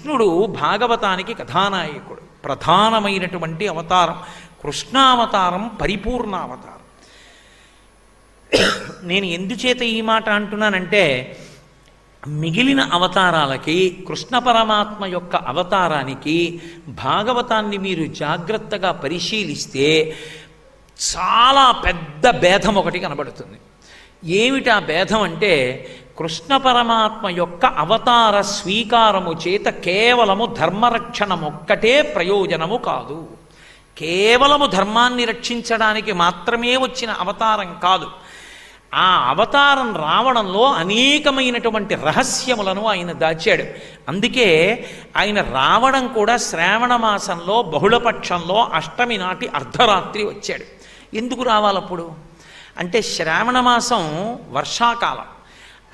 కృష్ణుడు భాగవతానికి కథానాయకుడు, ప్రధానమైనటువంటి అవతారం. కృష్ణావతారం పరిపూర్ణావతారం. నేను ఎందుచేత ఈ మాట అంటున్నానంటే, మిగిలిన అవతారాలకి కృష్ణ పరమాత్మ యొక్క అవతారానికి భాగవతాన్ని మీరు జాగ్రత్తగా పరిశీలిస్తే చాలా పెద్ద భేదం ఒకటి కనబడుతుంది. ఏమిటా భేదం అంటే, కృష్ణ పరమాత్మ యొక్క అవతార స్వీకారము చేత కేవలము ధర్మరక్షణమొక్కటే ప్రయోజనము కాదు. కేవలము ధర్మాన్ని రక్షించడానికి మాత్రమే వచ్చిన అవతారం కాదు. ఆ అవతారం రావడంలో అనేకమైనటువంటి రహస్యములను ఆయన దాచాడు. అందుకే ఆయన రావడం కూడా శ్రావణ మాసంలో బహుళపక్షంలో అష్టమి నాటి అర్ధరాత్రి వచ్చాడు. ఎందుకు రావాలప్పుడు అంటే, శ్రావణ మాసం వర్షాకాలం,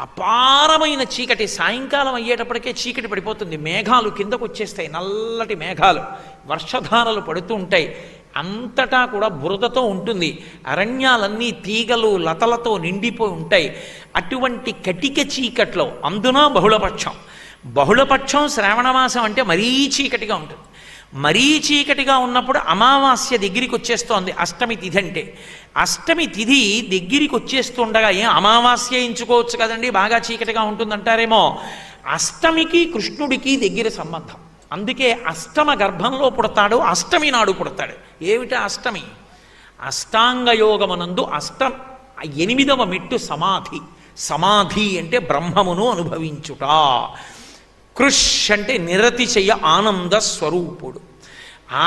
అపారమైన చీకటి. సాయంకాలం అయ్యేటప్పటికే చీకటి పడిపోతుంది, మేఘాలు కిందకు వచ్చేస్తాయి, నల్లటి మేఘాలు, వర్షధారలు పడుతూ ఉంటాయి. అంతటా కూడా బురదతో ఉంటుంది, అరణ్యాలన్నీ తీగలు లతలతో నిండిపోయి ఉంటాయి. అటువంటి కటిక చీకట్లో, అందున బహుళపక్షం శ్రావణమాసం అంటే మరీ చీకటిగా ఉంటుంది. మరీ చీకటిగా ఉన్నప్పుడు అమావాస్య దగ్గరికి వచ్చేస్తోంది అష్టమి తిథి అంటే. అష్టమి తిథి దగ్గరికి వచ్చేస్తుండగా ఏం అమావాస్య ఎంచుకోవచ్చు కదండి, బాగా చీకటిగా ఉంటుందంటారేమో. అష్టమికి కృష్ణుడికి దగ్గర సంబంధం. అందుకే అష్టమ గర్భంలో పుడతాడు, అష్టమి నాడు పుడతాడు. ఏమిటా అష్టమి? అష్టాంగయోగమనందు 8వ మెట్టు సమాధి. సమాధి అంటే బ్రహ్మమును అనుభవించుట. కృష్ అంటే నిరతిశయ ఆనంద స్వరూపుడు.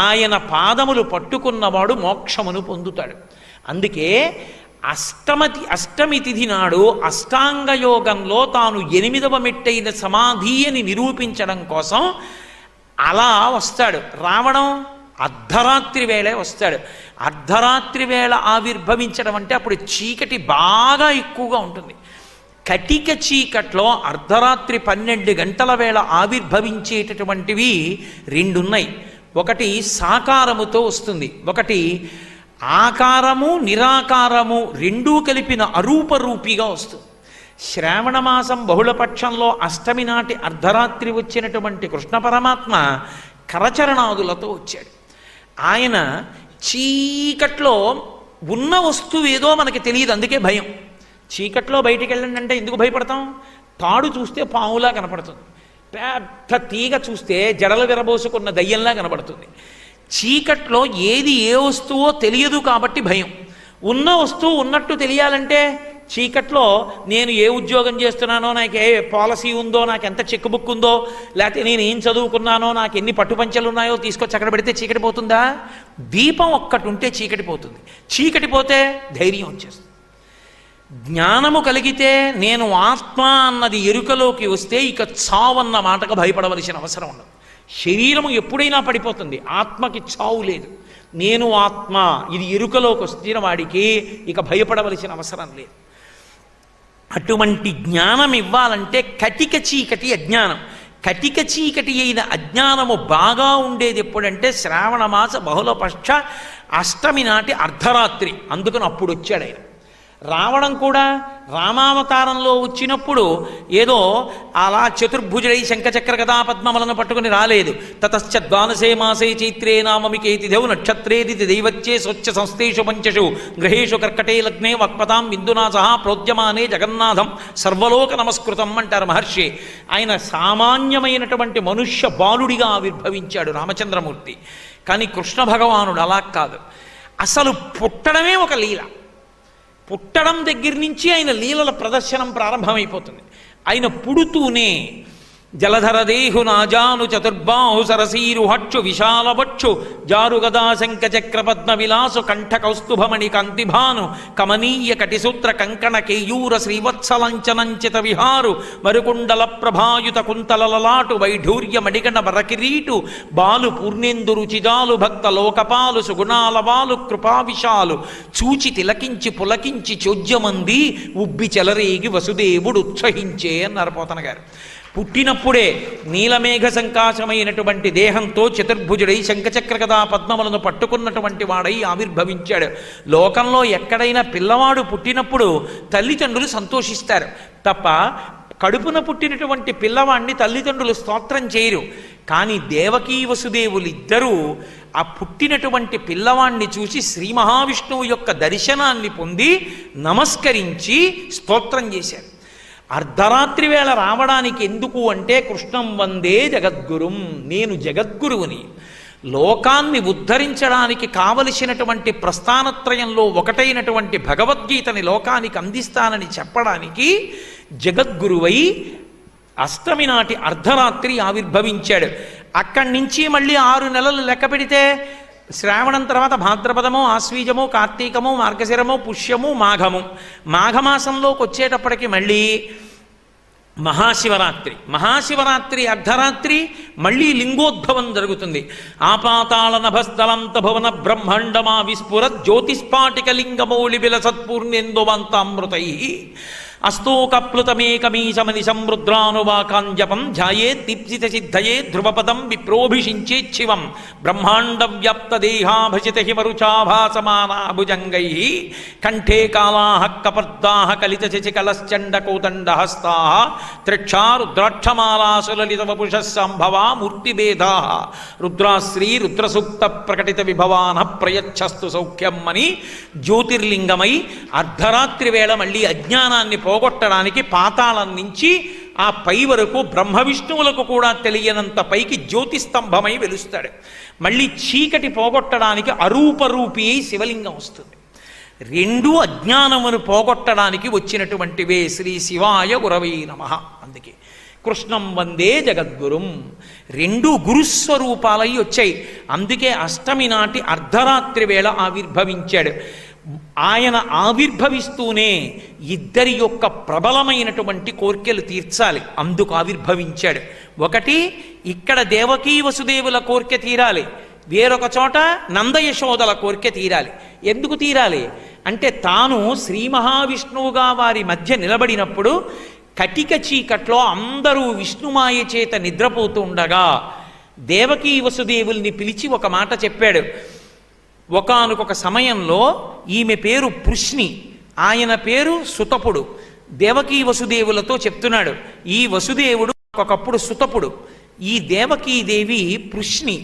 ఆయన పాదములు పట్టుకున్నవాడు మోక్షమును పొందుతాడు. అందుకే అష్టమి తిథి నాడు అష్టాంగయోగంలో తాను 8వ మెట్టైన సమాధి అని నిరూపించడం కోసం అలా వస్తాడు. రావడం అర్ధరాత్రి వేళే వస్తాడు. అర్ధరాత్రి వేళ ఆవిర్భవించడం అంటే అప్పుడు చీకటి బాగా ఎక్కువగా ఉంటుంది. కటిక చీకట్లో అర్ధరాత్రి 12 గంటల వేళ ఆవిర్భవించేటటువంటివి రెండున్నాయి. ఒకటి సాకారముతో వస్తుంది, ఒకటి ఆకారము నిరాకారము రెండూ కలిపిన అరూపరూపిగా వస్తుంది. శ్రావణమాసం బహుళపక్షంలో అష్టమి నాటి అర్ధరాత్రి వచ్చినటువంటి కృష్ణ పరమాత్మ కరచరణాదులతో వచ్చాడు. ఆయన చీకట్లో ఉన్న వస్తువు ఏదో మనకి తెలియదు, అందుకే భయం. చీకట్లో బయటికి వెళ్ళండి అంటే ఎందుకు భయపడతాం? తాడు చూస్తే పాములా కనపడుతుంది, పెద్ద తీగ చూస్తే జడలు విరబోసుకున్న దయ్యంలా కనబడుతుంది. చీకట్లో ఏది ఏ వస్తువో తెలియదు కాబట్టి భయం. ఉన్న వస్తువు ఉన్నట్టు తెలియాలంటే చీకట్లో నేను ఏ ఉద్యోగం చేస్తున్నానో, నాకు ఏ పాలసీ ఉందో, నాకు ఎంత చెక్ బుక్ ఉందో, లేకపోతే నేను ఏం చదువుకున్నానో, నాకు ఎన్ని పట్టుపంచలు ఉన్నాయో తీసుకొచ్చి అక్కడ పెడితే చీకటి పోతుందా? దీపం ఒక్కటి ఉంటే చీకటి పోతుంది. చీకటి పోతే ధైర్యం వచ్చేస్తుంది. జ్ఞానము కలిగితే నేను ఆత్మ అన్నది ఎరుకలోకి వస్తే ఇక చావన్న మాటకు భయపడవలసిన అవసరం ఉండదు. శరీరము ఎప్పుడైనా పడిపోతుంది, ఆత్మకి చావు లేదు. నేను ఆత్మ ఇది ఎరుకలోకి వస్తున్న వాడికి ఇక భయపడవలసిన అవసరం లేదు. అటువంటి జ్ఞానం ఇవ్వాలంటే కటిక చీకటి అజ్ఞానం. కటిక చీకటి అయిన అజ్ఞానము బాగా ఉండేది ఎప్పుడంటే శ్రావణమాస బహుళపక్ష అష్టమి నాటి అర్ధరాత్రి. అందుకని అప్పుడు వచ్చాడు ఆయన. రావడం కూడా రామావతారంలో వచ్చినప్పుడు ఏదో అలా చతుర్భుజుడై శంఖచక్ర గదా పద్మములను పట్టుకుని రాలేదు. తతశ్చ ద్వాదశే మాసే చైత్రే నామమికేతి దేవు నక్షత్రేది దైవత్యే స్వచ్ఛ సంస్థేషు పంచషు గ్రహేషు కర్కటే లగ్నే వక్పతాం బిందునా సహా ప్రోద్యమానే జగన్నాథం సర్వలోక నమస్కృతం అంటారు మహర్షి. ఆయన సామాన్యమైనటువంటి మనుష్య బాలుడిగా ఆవిర్భవించాడు రామచంద్రమూర్తి. కానీ కృష్ణ భగవానుడు అలా కాదు. అసలు పుట్టడమే ఒక లీల. పుట్టడం దగ్గర నుంచి ఆయన లీలల ప్రదర్శనం ప్రారంభమైపోతుంది. ఆయన పుడుతూనే జలధరదేహు నాజాను చతుర్బాహు సరసీరుహక్షు విశాలవక్షు జారుగదా శంఖచక్ర పద్మ విలాసు కంఠ కౌస్తుభమణి కాంతిభాను కమనీయ కటిసూత్ర కంకణ కేయూర శ్రీవత్సలంచనంచిత విహారు మరుకుండల ప్రభాయుత కుంతలలలాటు వైఢూర్య మడిగణ వరకిరీటు బాలు పూర్ణేందు రుచిజాలు భక్త లోకపాలు సుగుణాల బాలు కృపావిశాలు చూచి తిలకించి పులకించి చోద్యమంది ఉబ్బి చెలరేగి వసుదేవుడు ఉత్సహించే అన్నారు పోతన గారు. పుట్టినప్పుడే నీలమేఘ సంకాశమైనటువంటి దేహంతో చతుర్భుజుడై శంఖచక్ర గదా పద్మములను పట్టుకున్నటువంటి వాడై ఆవిర్భవించాడు. లోకంలో ఎక్కడైనా పిల్లవాడు పుట్టినప్పుడు తల్లిదండ్రులు సంతోషిస్తారు తప్ప కడుపున పుట్టినటువంటి పిల్లవాడిని తల్లిదండ్రులు స్తోత్రం చేయరు. కానీ దేవకీ వసుదేవులిద్దరూ ఆ పుట్టినటువంటి పిల్లవాణ్ణి చూసి శ్రీ మహావిష్ణువు యొక్క దర్శనాన్ని పొంది నమస్కరించి స్తోత్రం చేశారు. అర్ధరాత్రి వేళ రావడానికి ఎందుకు అంటే కృష్ణం వందే జగద్గురుం, నేను జగద్గురువుని, లోకాన్ని ఉద్ధరించడానికి కావలసినటువంటి ప్రస్థానత్రయంలో ఒకటైనటువంటి భగవద్గీతని లోకానికి అందిస్తానని చెప్పడానికి జగద్గురువై అష్టమి నాటి అర్ధరాత్రి ఆవిర్భవించాడు. అక్కడి నుంచి మళ్ళీ 6 నెలలు లెక్క పెడితే శ్రావణం తర్వాత భాద్రపదము, ఆశ్వీజము, కార్తీకము, మార్గశిరము, పుష్యము, మాఘము. మాఘమాసంలోకి వచ్చేటప్పటికి మళ్ళీ మహాశివరాత్రి. మహాశివరాత్రి అర్ధరాత్రి మళ్ళీ లింగోద్భవం జరుగుతుంది. ఆపాతాళ నభస్థలంత భువన బ్రహ్మాండమా విస్ఫుర జ్యోతిస్పాటిక లింగమౌళి విలసత్పూర్ణేందువంతామృతై అస్తోకప్లుతమేకమీశమనిశం రుద్రానువాకాంజపం ధ్యాయే దీప్సిత సిద్ధయే ధ్రువపదం విప్రోభిషించేచ్చివం బ్రహ్మాండ వ్యాప్త దేహాభజిత హిమరుచాభాసమానాభుజంగై కంఠే కాళాః కపర్దాః కలిత శశికలశ్చండకోదండహస్తాః త్రిక్షా రుద్రాక్షమాలాసులలిత వపుషః సంభవా మూర్తిభేదాః రుద్రాశ్రీ రుద్రసూక్త ప్రకటిత విభవానః ప్రయచ్చస్తు సౌఖ్యం అని జ్యోతిర్లింగమై అర్ధరాత్రి వేళ మళ్ళీ అజ్ఞానాన్ని పోగొట్టడానికి పాతాళం నుంచి ఆ పై వరకు బ్రహ్మ విష్ణువులకు కూడా తెలియనంత పైకి జ్యోతిస్తంభమై వెలుస్తాడు. మళ్ళీ చీకటి పోగొట్టడానికి అరూపరూపి అయి శివలింగం వస్తుంది. రెండూ అజ్ఞానమును పోగొట్టడానికి వచ్చినటువంటివే. శ్రీ శివాయ గురవై నమః. అందుకే కృష్ణం వందే జగద్గురుం, రెండు గురుస్వరూపాలై వచ్చాయి. అందుకే అష్టమి నాటి అర్ధరాత్రి వేళ ఆవిర్భవించాడు. ఆయన ఆవిర్భవిస్తూనే ఇద్దరి యొక్క ప్రబలమైనటువంటి కోర్కెలు తీర్చాలి, అందుకు ఆవిర్భవించాడు. ఒకటి ఇక్కడ దేవకీ వసుదేవుల కోర్కె తీరాలి, వేరొక చోట నందయశోదల కోర్కె తీరాలి. ఎందుకు తీరాలి అంటే తాను శ్రీ మహావిష్ణువుగా వారి మధ్య నిలబడినప్పుడు కటిక చీకట్లో అందరూ విష్ణుమాయ చేత నిద్రపోతూ ఉండగా దేవకీ వసుదేవుల్ని పిలిచి ఒక మాట చెప్పాడు. ఒకానొక సమయంలో ఈమె పేరు పృష్ణి, ఆయన పేరు సుతపుడు. దేవకీ వసుదేవులతో చెప్తున్నాడు, ఈ వసుదేవుడు ఒకప్పుడు సుతపుడు, ఈ దేవకీదేవి పృష్ణి,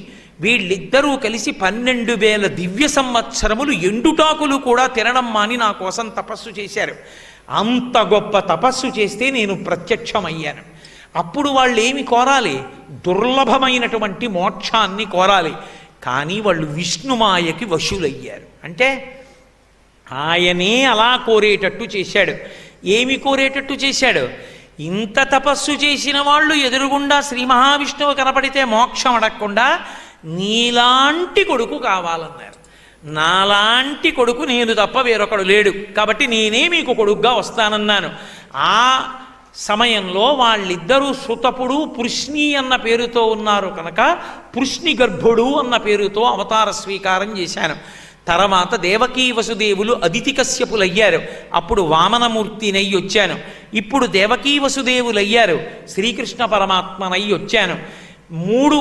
వీళ్ళిద్దరూ కలిసి 12,000 దివ్య సంవత్సరములు ఎండుటాకులు కూడా తినడం మాని నా కోసం తపస్సు చేశారు. అంత గొప్ప తపస్సు చేస్తే నేను ప్రత్యక్షమయ్యాను. అప్పుడు వాళ్ళు ఏమి కోరాలి? దుర్లభమైనటువంటి మోక్షాన్ని కోరాలి. కానీ వాళ్ళు విష్ణుమాయకి వశులయ్యారు. అంటే ఆయనే అలా కోరేటట్టు చేశాడు. ఏమి కోరేటట్టు చేశాడు? ఇంత తపస్సు చేసిన వాళ్ళు ఎదురుగుండా శ్రీ మహావిష్ణువు కనపడితే మోక్షం అడగకుండా నీలాంటి కొడుకు కావాలన్నారు. నాలాంటి కొడుకు నేను తప్ప వేరొకడు లేడు, కాబట్టి నేనే మీకు కొడుకుగా వస్తానన్నాను. ఆ సమయంలో వాళ్ళిద్దరూ సుతపుడు పృష్ణి అన్న పేరుతో ఉన్నారు కనుక పృష్ణి గర్భుడు అన్న పేరుతో అవతార స్వీకారం చేశాను. తర్వాత దేవకీ వసుదేవులు అదితి కశ్యపులయ్యారు, అప్పుడు వామనమూర్తినై వచ్చాను. ఇప్పుడు దేవకీ వసుదేవులయ్యారు, శ్రీకృష్ణ పరమాత్మనై వచ్చాను. 3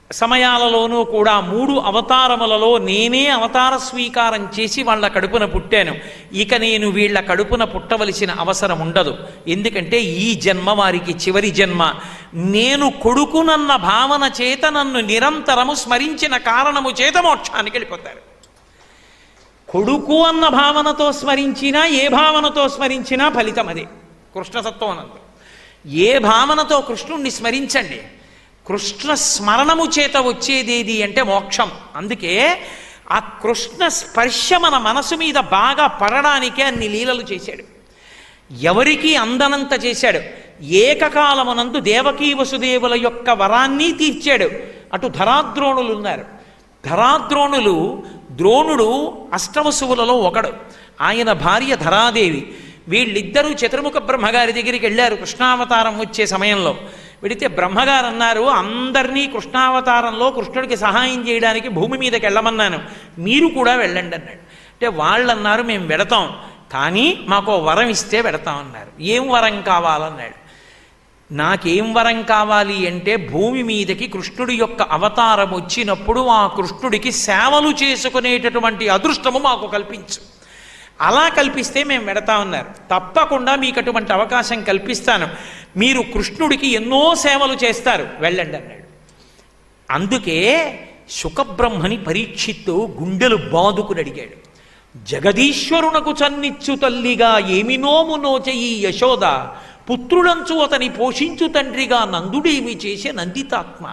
సమయాలలోనూ కూడా 3 అవతారములలో నేనే అవతార స్వీకారం చేసి వాళ్ళ కడుపున పుట్టాను. ఇక నేను వీళ్ళ కడుపున పుట్టవలసిన అవసరం ఉండదు, ఎందుకంటే ఈ జన్మ వారికి చివరి జన్మ. నేను కొడుకునన్న భావన చేత నన్ను నిరంతరము స్మరించిన కారణము చేత మోక్షానికి వెళ్ళిపోతారు. కొడుకు అన్న భావనతో స్మరించినా ఏ భావనతో స్మరించినా ఫలితం అదే. కృష్ణతత్వం అనంతం ఏ భావనతో కృష్ణుణ్ణి స్మరించండి, కృష్ణ స్మరణము చేత వచ్చేదేది అంటే మోక్షం. అందుకే ఆ కృష్ణ స్పర్శ మన మనసు మీద బాగా పడడానికే అన్ని లీలలు చేశాడు, ఎవరికీ అందనంత చేశాడు. ఏకకాలమునందు దేవకీ వసుదేవుల యొక్క వరాన్ని తీర్చాడు. అటు ధరాద్రోణులు ఉన్నారు. ధరాద్రోణులు, ద్రోణుడు అష్టవసువులలో ఒకడు, ఆయన భార్య ధరాదేవి. వీళ్ళిద్దరూ చతుర్ముఖ బ్రహ్మగారి దగ్గరికి వెళ్ళారు కృష్ణావతారం వచ్చే సమయంలో. వెడితే బ్రహ్మగారు అన్నారు, అందరినీ కృష్ణావతారంలో కృష్ణుడికి సహాయం చేయడానికి భూమి మీదకి వెళ్ళమన్నాను, మీరు కూడా వెళ్ళండి అన్నాడు. అంటే వాళ్ళు అన్నారు, మేము వెడతాం, కానీ మాకు వరం ఇస్తే వెడతామన్నారు. ఏం వరం కావాలన్నాడు. నాకేం వరం కావాలి అంటే భూమి మీదకి కృష్ణుడి యొక్క అవతారం వచ్చినప్పుడు ఆ కృష్ణుడికి సేవలు చేసుకునేటటువంటి అదృష్టము మాకు కల్పించు, అలా కల్పిస్తే మేము వెడతామన్నారు. తప్పకుండా మీకు అటువంటి అవకాశం కల్పిస్తాను, మీరు కృష్ణుడికి ఎన్నో సేవలు చేస్తారు, వెళ్ళండి అన్నాడు. అందుకే శుకబ్రహ్మని పరీక్షిత్తు గుండెలు బాదుకుని అడిగాడు. జగదీశ్వరునకు చన్నిచ్చు తల్లిగా ఏమి నోము నోచయి యశోద, పుత్రులంచు అతని పోషించు తండ్రిగా నందుడేమి చేసే నందితాత్మ.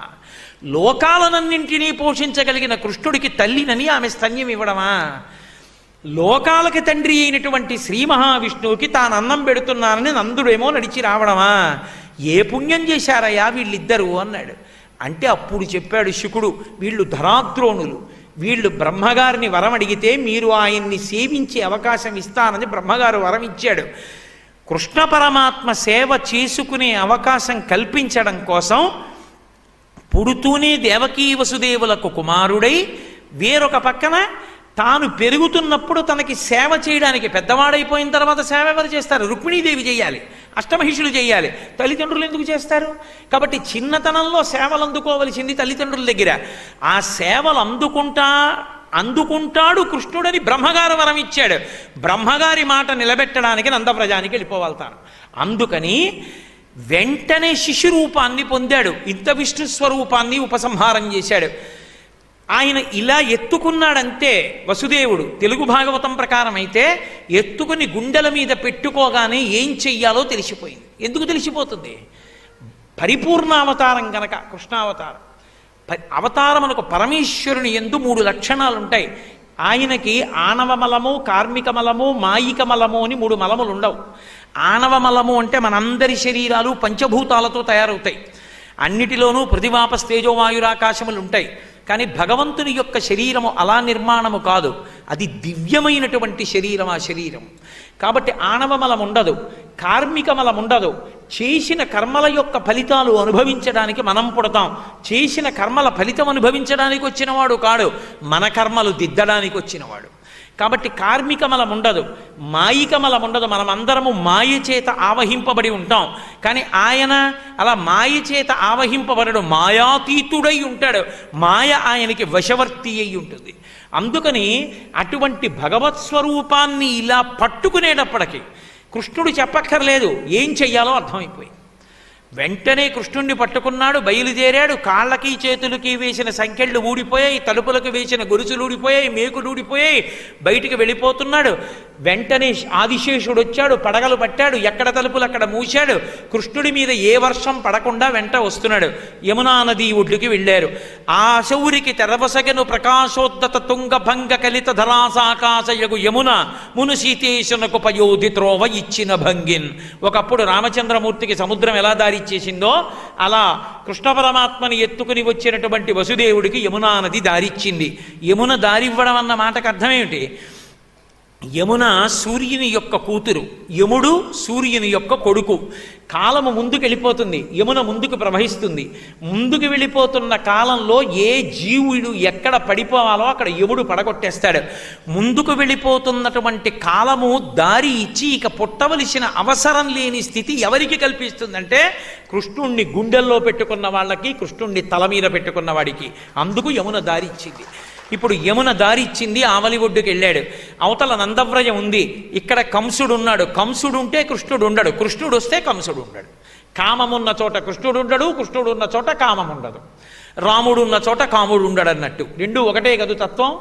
లోకాలనన్నింటినీ పోషించగలిగిన కృష్ణుడికి తల్లినని ఆమె స్తన్యం ఇవ్వడమా? లోకాలకి తండ్రి అయినటువంటి శ్రీ మహావిష్ణువుకి తాను అన్నం పెడుతున్నానని నందుడేమో నడిచి రావడమా? ఏ పుణ్యం చేశారయ్యా వీళ్ళిద్దరూ అన్నాడు. అంటే అప్పుడు చెప్పాడు శుకుడు, వీళ్ళు ధరాద్రోణులు, వీళ్ళు బ్రహ్మగారిని వరం అడిగితే మీరు ఆయన్ని సేవించే అవకాశం ఇస్తానని బ్రహ్మగారు వరం ఇచ్చాడు. కృష్ణ పరమాత్మ సేవ చేసుకునే అవకాశం కల్పించడం కోసం పుడుతూనే దేవకీ వసుదేవులకు కుమారుడై వేరొక పక్కన తాను పెరుగుతున్నప్పుడు తనకి సేవ చేయడానికి పెద్దవాడైపోయిన తర్వాత సేవ ఎవరు చేస్తారు? రుక్మిణీదేవి చేయాలి, అష్టమహిషులు చేయాలి, తల్లిదండ్రులు ఎందుకు చేస్తారు? కాబట్టి చిన్నతనంలో సేవలు అందుకోవలసింది తల్లిదండ్రుల దగ్గర. ఆ సేవలు అందుకుంటాడు కృష్ణుడని బ్రహ్మగారు వరం ఇచ్చాడు. బ్రహ్మగారి మాట నిలబెట్టడానికి నందవ్రజానికి వెళ్ళిపోవాలతాను. అందుకని వెంటనే శిశురూపాన్ని పొందాడు, ఇంత విష్ణు స్వరూపాన్ని ఉపసంహారం చేశాడు. ఆయన ఇలా ఎత్తుకున్నాడంతే వసుదేవుడు. తెలుగు భాగవతం ప్రకారం అయితే ఎత్తుకుని గుండెల మీద పెట్టుకోగానే ఏం చెయ్యాలో తెలిసిపోయింది. ఎందుకు తెలిసిపోతుంది? పరిపూర్ణావతారం గనక కృష్ణావతారం. అవతారమునకు పరమేశ్వరుని యందు 3 లక్షణాలు ఉంటాయి. ఆయనకి ఆణవమలము, కార్మికమలము, మాయికమలము అని 3 మలములు ఉండవు. ఆణవమలము అంటే మనందరి శరీరాలు పంచభూతాలతో తయారవుతాయి. అన్నిటిలోనూ పృథివాప తేజోవాయురాకాశములు ఉంటాయి. కానీ భగవంతుని యొక్క శరీరము అలా నిర్మాణము కాదు, అది దివ్యమైనటువంటి శరీరం. ఆ శరీరం కాబట్టి ఆణవమలం ఉండదు, కార్మికమలం ఉండదు. చేసిన కర్మల యొక్క ఫలితాలు అనుభవించడానికి మనం పుడతాం. చేసిన కర్మల ఫలితం అనుభవించడానికి వచ్చినవాడు కాడు, మన కర్మలు దిద్దడానికి వచ్చినవాడు. కాబట్టి కార్మికమలం ఉండదు, మాయికమలం ఉండదు. మనమందరము మాయ చేత ఆవహింపబడి ఉంటాం. కానీ ఆయన అలా మాయ చేత ఆవహింపబడడు, మాయాతీతుడై ఉంటాడు. మాయ ఆయనకి వశవర్తి అయి ఉంటుంది. అందుకని అటువంటి భగవత్ స్వరూపాన్ని ఇలా పట్టుకునేటప్పటికీ కృష్ణుడు చెప్పక్కర్లేదు, ఏం చెయ్యాలో అర్థమైపోయింది. వెంటనే కృష్ణుణ్ణి పట్టుకున్నాడు, బయలుదేరాడు. కాళ్ళకి చేతులకి వేసిన సంకెళ్ళు ఊడిపోయాయి, తలుపులకు వేసిన గొలుసులు ఊడిపోయాయి, మేకులు ఊడిపోయాయి. బయటికి వెళ్ళిపోతున్నాడు. వెంటనే ఆదిశేషుడు వచ్చాడు, పడగలు పట్టాడు, ఎక్కడ తలుపులు అక్కడ మూశాడు. కృష్ణుడి మీద ఏ వర్షం పడకుండా వెంట వస్తున్నాడు. యమునా నది ఒడ్డుకి వెళ్ళారు. ఆ శౌరికి తెరవసగను ప్రకాశోద్దత తుంగ భంగ కలిత ధరాసాకాశయగు యమున మును సీతేశునకు పయోధి త్రోవ ఇచ్చిన భంగిన్. ఒకప్పుడు రామచంద్రమూర్తికి సముద్రం ఎలా దారి ఇచ్చేసిందో అలా కృష్ణ పరమాత్మని ఎత్తుకుని వచ్చినటువంటి వసుదేవుడికి యమునా నది దారిచ్చింది. యమున దారివ్వడం అన్న మాటకు అర్థమేమిటి? యమున సూర్యుని యొక్క కూతురు, యముడు సూర్యుని యొక్క కొడుకు. కాలము ముందుకు వెళ్ళిపోతుంది, యమున ముందుకు ప్రవహిస్తుంది. ముందుకు వెళ్ళిపోతున్న కాలంలో ఏ జీవుడు ఎక్కడ పడిపోవాలో అక్కడ యముడు పడగొట్టేస్తాడు. ముందుకు వెళ్ళిపోతున్నటువంటి కాలము దారి ఇచ్చి ఇక పుట్టవలసిన అవసరం లేని స్థితి ఎవరికి కల్పిస్తుందంటే కృష్ణుణ్ణి గుండెల్లో పెట్టుకున్న వాళ్ళకి, కృష్ణుణ్ణి తల మీద పెట్టుకున్న వాడికి. అందుకు యమున దారి ఇచ్చింది. ఇప్పుడు యమున దారిచ్చింది, ఆవలి ఒడ్డుకి వెళ్ళాడు. అవతల నందవ్రజం ఉంది, ఇక్కడ కంసుడు ఉన్నాడు. కంసుడు ఉంటే కృష్ణుడు ఉండడు, కృష్ణుడు వస్తే కంసుడు ఉండడు. కామమున్న చోట కృష్ణుడు ఉండడు, కృష్ణుడు ఉన్న చోట కామం ఉండదు. రాముడు ఉన్న చోట కాముడు ఉండడు అన్నట్టు, రెండు ఒకటే కదు తత్వం.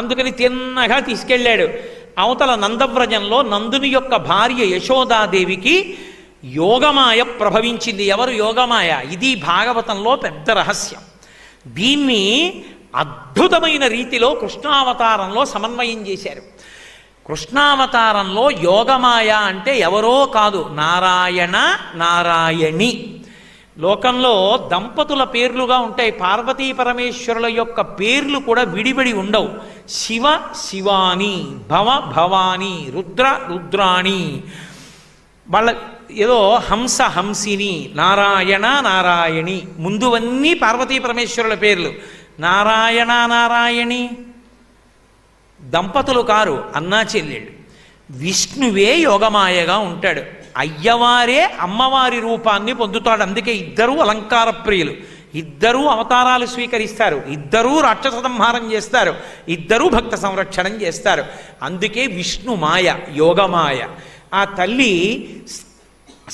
అందుకని తిన్నగా తీసుకెళ్ళాడు. అవతల నందవ్రజంలో నందుని యొక్క భార్య యశోదాదేవికి యోగమాయ ప్రభవించింది. ఎవరు యోగమాయ? ఇది భాగవతంలో పెద్ద రహస్యం. దీన్ని అద్భుతమైన రీతిలో కృష్ణావతారంలో సమన్వయం చేశారు. కృష్ణావతారంలో యోగమాయ అంటే ఎవరో కాదు, నారాయణ నారాయణి. లోకంలో దంపతుల పేర్లుగా ఉంటాయి, పార్వతీ పరమేశ్వరుల యొక్క పేర్లు కూడా విడివిడి ఉండవు. శివ శివాని, భవ భవాని, రుద్ర రుద్రాణి. వాళ్ళ ఏదో హంస హంసిని, నారాయణ నారాయణి, ముందువన్నీ పార్వతీ పరమేశ్వరుల పేర్లు. నారాయణ నారాయణి దంపతులు కారు, అన్నా చెల్లెళ్ళు. విష్ణువే యోగమాయగా ఉంటాడు, అయ్యవారే అమ్మవారి రూపాన్ని పొందుతాడు. అందుకే ఇద్దరూ అలంకార ప్రియులు, ఇద్దరూ అవతారాలు స్వీకరిస్తారు, ఇద్దరూ రాక్షస సంహారం చేస్తారు, ఇద్దరూ భక్త సంరక్షణం చేస్తారు. అందుకే విష్ణుమాయ, యోగమాయ. ఆ తల్లి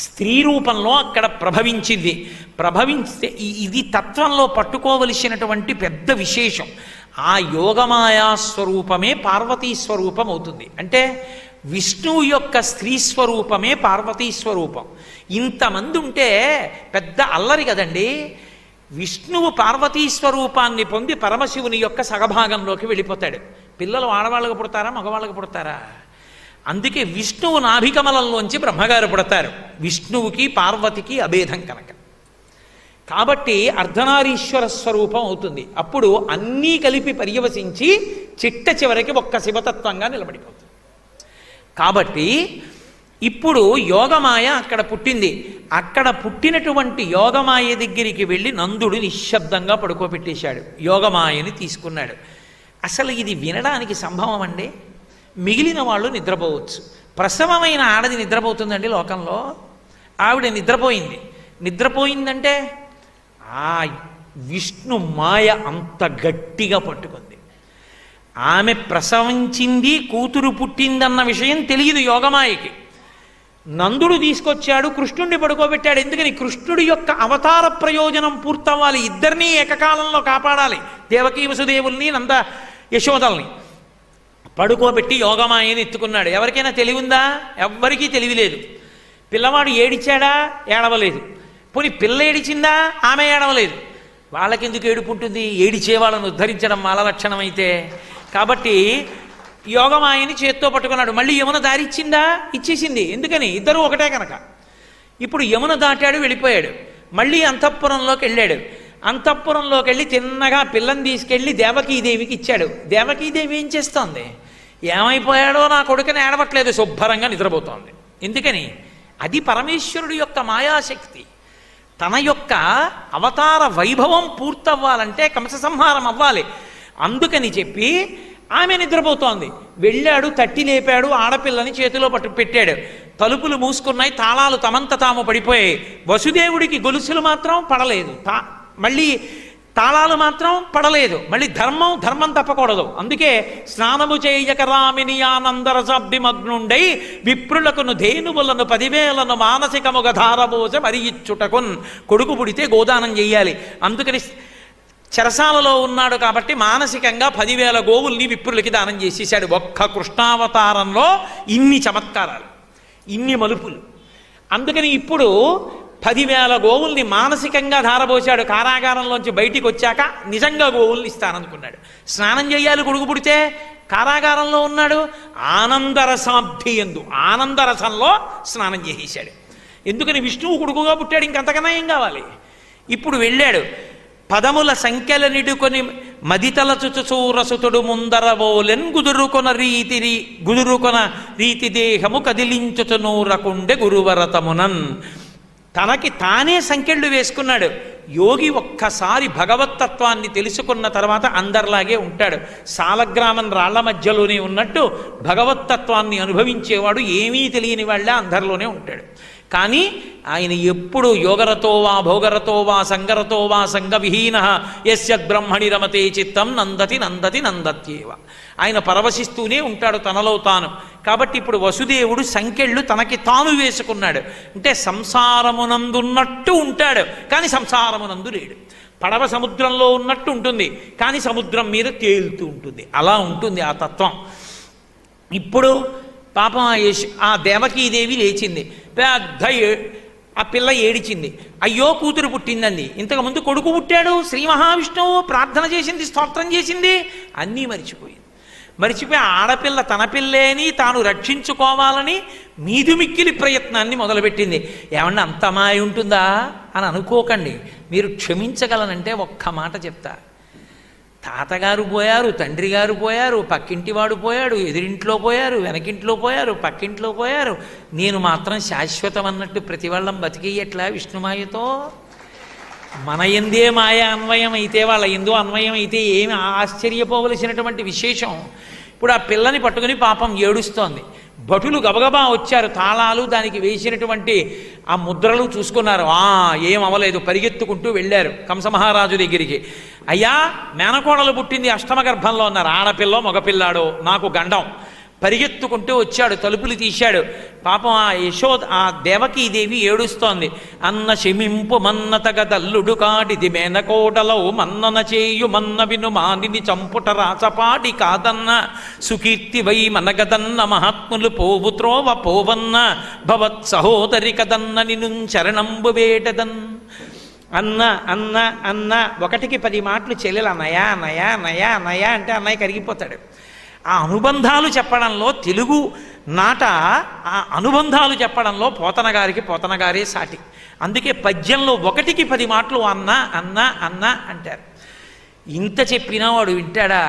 స్త్రీ రూపంలో అక్కడ ప్రభవించింది. ప్రభవిస్తే ఇది తత్వంలో పట్టుకోవలసినటువంటి పెద్ద విశేషం. ఆ యోగమాయా స్వరూపమే పార్వతీ స్వరూపం అవుతుంది. అంటే విష్ణువు యొక్క స్త్రీ స్వరూపమే పార్వతీ స్వరూపం. ఇంతమంది ఉంటే పెద్ద అల్లరి కదండి. విష్ణువు పార్వతీ స్వరూపాన్ని పొంది పరమశివుని యొక్క సగభాగంలోకి వెళ్ళిపోతాడు. పిల్లలు ఆడవాళ్ళకు పుడతారా మగవాళ్ళకు పుడతారా? అందుకే విష్ణువు నాభికమలంలోంచి బ్రహ్మగారు పుడతారు. విష్ణువుకి పార్వతికి అభేదం కనుక. కాబట్టి అర్ధనారీశ్వర స్వరూపం అవుతుంది. అప్పుడు అన్నీ కలిపి పర్యవసించి చిట్ట చివరికి ఒక్క శివతత్వంగా నిలబడిపోతుంది. కాబట్టి ఇప్పుడు యోగమాయ అక్కడ పుట్టింది. అక్కడ పుట్టినటువంటి యోగమాయ దగ్గరికి వెళ్ళి నందుడు నిశ్శబ్దంగా పడుకోబెట్టేశాడు. యోగమాయని తీసుకున్నాడు. అసలు ఇది వినడానికి సంభవం అండి. మిగిలిన వాళ్ళు నిద్రపోవచ్చు. ప్రసవమైన ఆడది నిద్రపోతుందండి లోకంలో. ఆవిడ నిద్రపోయింది. నిద్రపోయిందంటే ఆ విష్ణు మాయ అంత గట్టిగా పట్టుకుంది. ఆమె ప్రసవించింది, కూతురు పుట్టిందన్న విషయం తెలియదు యోగమాయకి. నందుడు తీసుకొచ్చాడు, కృష్ణుడిని పడుకోబెట్టాడు. ఎందుకని? కృష్ణుడి యొక్క అవతార ప్రయోజనం పూర్తవ్వాలి. ఇద్దరినీ ఏకకాలంలో కాపాడాలి. దేవకీ వసుదేవుల్ని నంద యశోదల్ని పడుకోబెట్టి యోగమాయని ఎత్తుకున్నాడు. ఎవరికైనా తెలివిందా? ఎవ్వరికీ తెలివి లేదు. పిల్లవాడు ఏడిచాడా? ఏడవలేదు. పోనీ పిల్ల ఏడిచిందా? ఆమె ఏడవలేదు. వాళ్ళకెందుకు ఏడుపు ఉంటుంది? ఏడిచే వాళ్ళను ఉద్ధరించడం మాల లక్షణం అయితే. కాబట్టి యోగమాయని చేత్తో పట్టుకున్నాడు. మళ్ళీ యమున దారి ఇచ్చిందా? ఇచ్చేసింది. ఎందుకని? ఇద్దరు ఒకటే కనుక. ఇప్పుడు యమున దాటాడు, వెళ్ళిపోయాడు. మళ్ళీ అంతఃపురంలోకి వెళ్ళాడు. అంతఃపురంలోకి వెళ్ళి తిన్నగా పిల్లని తీసుకెళ్ళి దేవకీదేవికి ఇచ్చాడు. దేవకీదేవి ఏం చేస్తోంది? ఏమైపోయాడో నా కొడుకుని ఏడవట్లేదు, శుభ్రంగా నిద్రపోతోంది. ఎందుకని? అది పరమేశ్వరుడు యొక్క మాయాశక్తి. తన యొక్క అవతార వైభవం పూర్తవ్వాలంటే కంస సంహారం అవ్వాలి. అందుకని చెప్పి ఆమె నిద్రపోతోంది. వెళ్ళాడు, తట్టి లేపాడు, ఆడపిల్లని చేతిలో పెట్టాడు. తలుపులు మూసుకున్నాయి, తాళాలు తమంత తాము పడిపోయాయి. వసుదేవుడికి గొలుసులు మాత్రం పడలేదు, మళ్ళీ తాళాలు మాత్రం పడలేదు. మళ్ళీ ధర్మం తప్పకూడదు. అందుకే స్నానము చేయక రామిని ఆనందరసాబ్దిమగ్నుండై విప్రులకును ధేనువులను 10,000 మానసికముగ ధారబోజ మరి ఇచ్చుటకున్. కొడుకు పుడితే గోదానం చెయ్యాలి. అందుకని చెరసాలలో ఉన్నాడు కాబట్టి మానసికంగా 10,000 గోవుల్ని విప్రులకి దానం చేసేసాడు. ఒక్క కృష్ణావతారంలో ఇన్ని చమత్కారాలు, ఇన్ని మలుపులు. అందుకని ఇప్పుడు 10,000 గోవుల్ని మానసికంగా ధారపోశాడు. కారాగారంలోంచి బయటికి వచ్చాక నిజంగా గోవుల్ని ఇస్తాననుకున్నాడు. స్నానం చేయాలి కొడుకు పుడితే. కారాగారంలో ఉన్నాడు, ఆనందరసాబ్ది ఎందు ఆనందరసంలో స్నానం చేసేశాడు. ఎందుకని? విష్ణువు కొడుకుగా పుట్టాడు, ఇంకంతకన్నా ఏం కావాలి? ఇప్పుడు వెళ్ళాడు. పదముల సంఖ్యల నిడుకొని మదితలచుచూరసుతుడు ముందరవోలెన్ గుదురుకొన రీతి దేహము కదిలించుచు నూరకుండె గురువరతమునన్. తనకి తానే సంఖ్యలు వేసుకున్నాడు. యోగి ఒక్కసారి భగవత్తత్వాన్ని తెలుసుకున్న తర్వాత అందరిలాగే ఉంటాడు. సాలగ్రామం రాళ్ల మధ్యలోనే ఉన్నట్టు భగవత్తత్వాన్ని అనుభవించేవాడు ఏమీ తెలియని వాళ్ళ అందరిలోనే ఉంటాడు. కానీ ఆయన ఎప్పుడు యోగరతో వా భోగరతో వా సంగరతో వా సంగవిహీన యస్య బ్రహ్మణి రమతే చిత్తం నందతి నందతి నందత్యేవ. ఆయన పరవశిస్తూనే ఉంటాడు తనలో తాను. కాబట్టి ఇప్పుడు వసుదేవుడు సంఖ్యళ్ళు తనకి తాను వేసుకున్నాడు. అంటే సంసారమునందున్నట్టు ఉంటాడు, కానీ సంసారమునందు లేడు. పడవ సముద్రంలో ఉన్నట్టు ఉంటుంది, కానీ సముద్రం మీద తేలుతూ ఉంటుంది. అలా ఉంటుంది ఆ తత్వం. ఇప్పుడు పాపం ఆ దేవకీదేవి లేచింది. పెద్ద ఆ పిల్ల ఏడిచింది. అయ్యో కూతురు పుట్టిందండి. ఇంతకుముందు కొడుకు పుట్టాడు, శ్రీ మహావిష్ణువు ప్రార్థన చేసింది, స్తోత్రం చేసింది, అన్నీ మరిచిపోయి ఆడపిల్ల తన పిల్లేని తాను రక్షించుకోవాలని మీదుమిక్కిలి ప్రయత్నాన్ని మొదలుపెట్టింది. ఏమన్నా అంత మాయ ఉంటుందా అని అనుకోకండి. మీరు క్షమించగలనంటే ఒక్క మాట చెప్తా. తాతగారు పోయారు, తండ్రి గారు పోయారు, పక్కింటివాడు పోయాడు, ఎదురింట్లో పోయారు, వెనకింట్లో పోయారు, పక్కింట్లో పోయారు, నేను మాత్రం శాశ్వతం అన్నట్టు ప్రతి వాళ్ళం బతికేయట్లా విష్ణుమాయతో. మన ఎందే మాయ అన్వయం అయితే వాళ్ళ ఎందు అన్వయం అయితే ఏమి ఆశ్చర్యపోవలసినటువంటి విశేషం. ఇప్పుడు ఆ పిల్లని పట్టుకుని పాపం ఏడుస్తోంది. భటులు గబగబా వచ్చారు, తాళాలు దానికి వేసినటువంటి ఆ ముద్రలు చూసుకున్నారు. ఏం అవ్వలేదు, పరిగెత్తుకుంటూ వెళ్ళారు కంసమహారాజు దగ్గరికి. అయ్యా మేనకోడలు పుట్టింది, అష్టమ గర్భంలో ఉన్నారు. ఆడపిల్లో మగపిల్లాడో నాకు గండం. పరిగెత్తుకుంటూ వచ్చాడు, తలుపులు తీశాడు. పాపం ఆ దేవకీదేవి ఏడుస్తోంది. అన్న శమింపు మన్నతగదల్లుడు కాడిది మేనకోటలో మన్నన చేయు మన్న విను మానిని చంపుట రాచపాడి కాదన్న సుకీర్తి వై మనగదన్న మహాత్ములు పోవు త్రోవ పోవన్న భవత్ సహోదరి కదన్న నిను చరణంబు వేటదన్. అన్న అన్న అన్న 1కి 10 మాటలు చెల్లెలు అన్నయా అన్నయా అన్నయా అన్నయా అంటే అన్నయ్య కరిగిపోతాడు. ఆ అనుబంధాలు చెప్పడంలో తెలుగు నాట ఆ అనుబంధాలు చెప్పడంలో పోతన గారే సాటి. అందుకే పద్యంలో 1కి 10 మాటలు అన్న అన్న అన్న అంటారు. ఇంత చెప్పినా వాడు వింటాడా?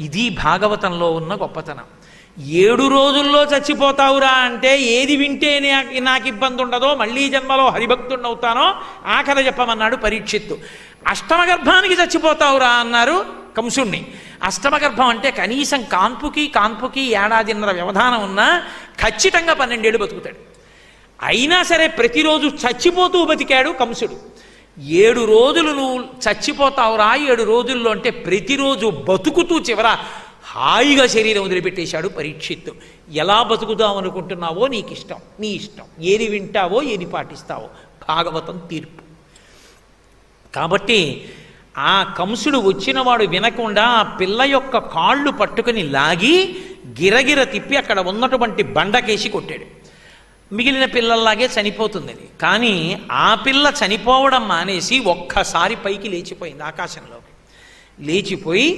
ఇది భాగవతంలో ఉన్న గొప్పతనం. 7 రోజుల్లో చచ్చిపోతావురా అంటే ఏది వింటే నాకు ఇబ్బంది ఉండదో, మళ్ళీ జన్మలో హరిభక్తుడిని అవుతానో ఆ కథ చెప్పమన్నాడు పరీక్షిత్తు. అష్టమగర్భానికి చచ్చిపోతావురా అన్నారు కంసుణ్ణి. అష్టమగర్భం అంటే కనీసం కాన్పుకి ఏడాదిన్నర వ్యవధానం ఉన్నా ఖచ్చితంగా 12 ఏళ్ళు బతుకుతాడు. అయినా సరే ప్రతిరోజు చచ్చిపోతూ బతికాడు కంసుడు. 7 రోజులు నువ్వు చచ్చిపోతావురా, 7 రోజుల్లో అంటే ప్రతిరోజు బతుకుతూ చివర హాయిగా శరీరం వదిలిపెట్టేశాడు పరీక్షిత్తు. ఎలా బతుకుదాం అనుకుంటున్నావో నీ ఇష్టం, ఏది వింటావో ఏది పాటిస్తావో భాగవతం తీర్పు. కాబట్టి ఆ కంసుడు వచ్చినవాడు వినకుండా ఆ పిల్ల యొక్క కాళ్ళు పట్టుకుని లాగి గిరగిర తిప్పి అక్కడ ఉన్నటువంటి బండకేసి కొట్టాడు. మిగిలిన పిల్లల్లాగే చనిపోతుంది. కానీ ఆ పిల్ల చనిపోవడం మానేసి ఒక్కసారి పైకి లేచిపోయింది, ఆకాశంలోకి లేచిపోయి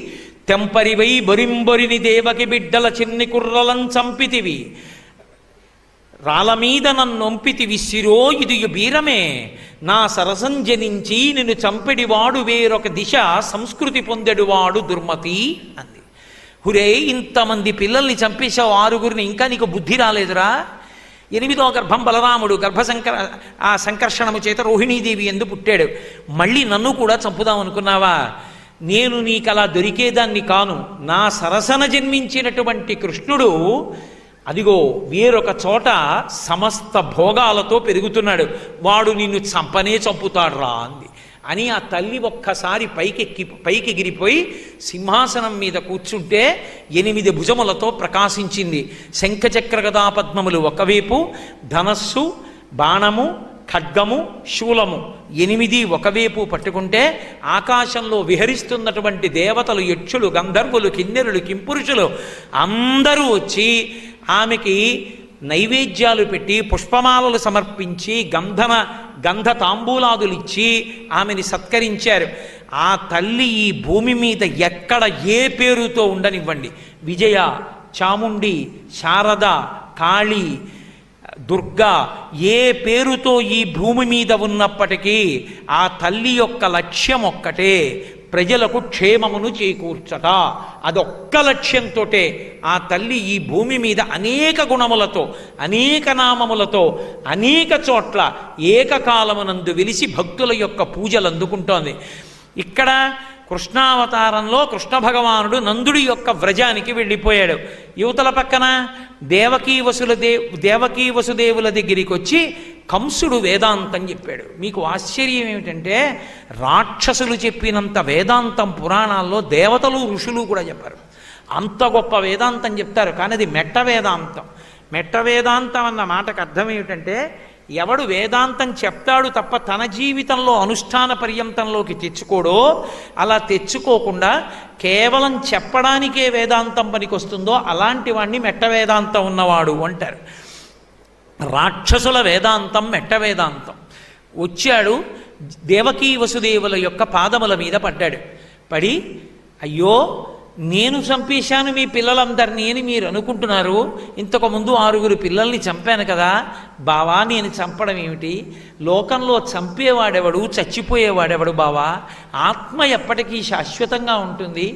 తెంపరివై బొరింబొరిని దేవకి బిడ్డల చిన్ని కుర్రలం చంపితివి, రాళ్ళ మీద నన్నొంపితివి శిరో ఇది బీరమే, నా సరసంజనించి నిన్ను చంపెడివాడు వేరొక దిశ సంస్కృతి పొందెడువాడు దుర్మతి అంది. హురే, ఇంతమంది పిల్లల్ని చంపేశావు, 6గురిని, ఇంకా నీకు బుద్ధి రాలేదురా? 8వ గర్భం బలరాముడు ఆ సంకర్షణము చేత రోహిణీదేవి ఎందు పుట్టాడు. మళ్ళీ నన్ను కూడా చంపుదాం అనుకున్నావా? నేను నీకలా దొరికేదాన్ని కాను. నా సరసన జన్మించినటువంటి కృష్ణుడు అదిగో వేరొక చోట సమస్త భోగాలతో పెరుగుతున్నాడు, వాడు నిన్ను చంపుతాడు రా అంది. అని ఆ తల్లి ఒక్కసారి పైకి ఎగిరిపోయి సింహాసనం మీద కూర్చుంటే 8 భుజములతో ప్రకాశించింది. శంఖచక్ర గదా పద్మములు ఒకవైపు, ధనస్సు, బాణము, ఖడ్గము, శూలము 8 ఒకవైపు పట్టుకుంటే ఆకాశంలో విహరిస్తున్నటువంటి దేవతలు, యక్షులు, గంధర్వులు, కిన్నెరులు, కింపురుషులు అందరూ వచ్చి ఆమెకి నైవేద్యాలు పెట్టి పుష్పమాలలు సమర్పించి గంధ తాంబూలాదులు ఇచ్చి ఆమెని సత్కరించారు. ఆ తల్లి ఈ భూమి మీద ఎక్కడ ఏ పేరుతో ఉండనివ్వండి, విజయ, చాముండి, శారద, కాళీ, దుర్గా, ఏ పేరుతో ఈ భూమి మీద ఉన్నప్పటికీ ఆ తల్లి యొక్క లక్ష్యం ఒక్కటే, ప్రజలకు క్షేమమును చేకూర్చట. అదొక్క లక్ష్యంతో ఆ తల్లి ఈ భూమి మీద అనేక గుణములతో, అనేక నామములతో, అనేక చోట్ల ఏకకాలమునందు వెలిసి భక్తుల యొక్క పూజలు అందుకుంటోంది. ఇక్కడ కృష్ణావతారంలో కృష్ణ భగవానుడు నందుడి యొక్క వ్రజానికి వెళ్ళిపోయాడు. యువతల పక్కన దేవకీ వసుదేవుల దగ్గరికి వచ్చి కంసుడు వేదాంతం చెప్పాడు. మీకు ఆశ్చర్యం ఏమిటంటే రాక్షసులు చెప్పినంత వేదాంతం పురాణాల్లో దేవతలు, ఋషులు కూడా చెప్పారు. అంత గొప్ప వేదాంతం చెప్తారు. కానీ అది మెట్ట వేదాంతం. మెట్ట వేదాంతం అన్న మాటకు అర్థం ఏమిటంటే ఎవడు వేదాంతం చెప్తాడు తప్ప తన జీవితంలో అనుష్ఠాన పర్యంతంలోకి తెచ్చుకోడో, అలా తెచ్చుకోకుండా కేవలం చెప్పడానికే వేదాంతం పనికొస్తుందో అలాంటి వాడిని మెట్ట వేదాంతం ఉన్నవాడు అంటారు. రాక్షసుల వేదాంతం మెట్ట వేదాంతం. వచ్చాడు, దేవకీ వసుదేవుల యొక్క పాదముల మీద పడ్డాడు. పడి, అయ్యో నేను చంపేశాను మీ పిల్లలందరినీ అని మీరు అనుకుంటున్నారు, ఇంతకుముందు 6 పిల్లల్ని చంపాను కదా బావా, నేను చంపడం ఏమిటి? లోకంలో చంపేవాడెవడు, చచ్చిపోయేవాడెవడు బావా? ఆత్మ ఎప్పటికీ శాశ్వతంగా ఉంటుంది.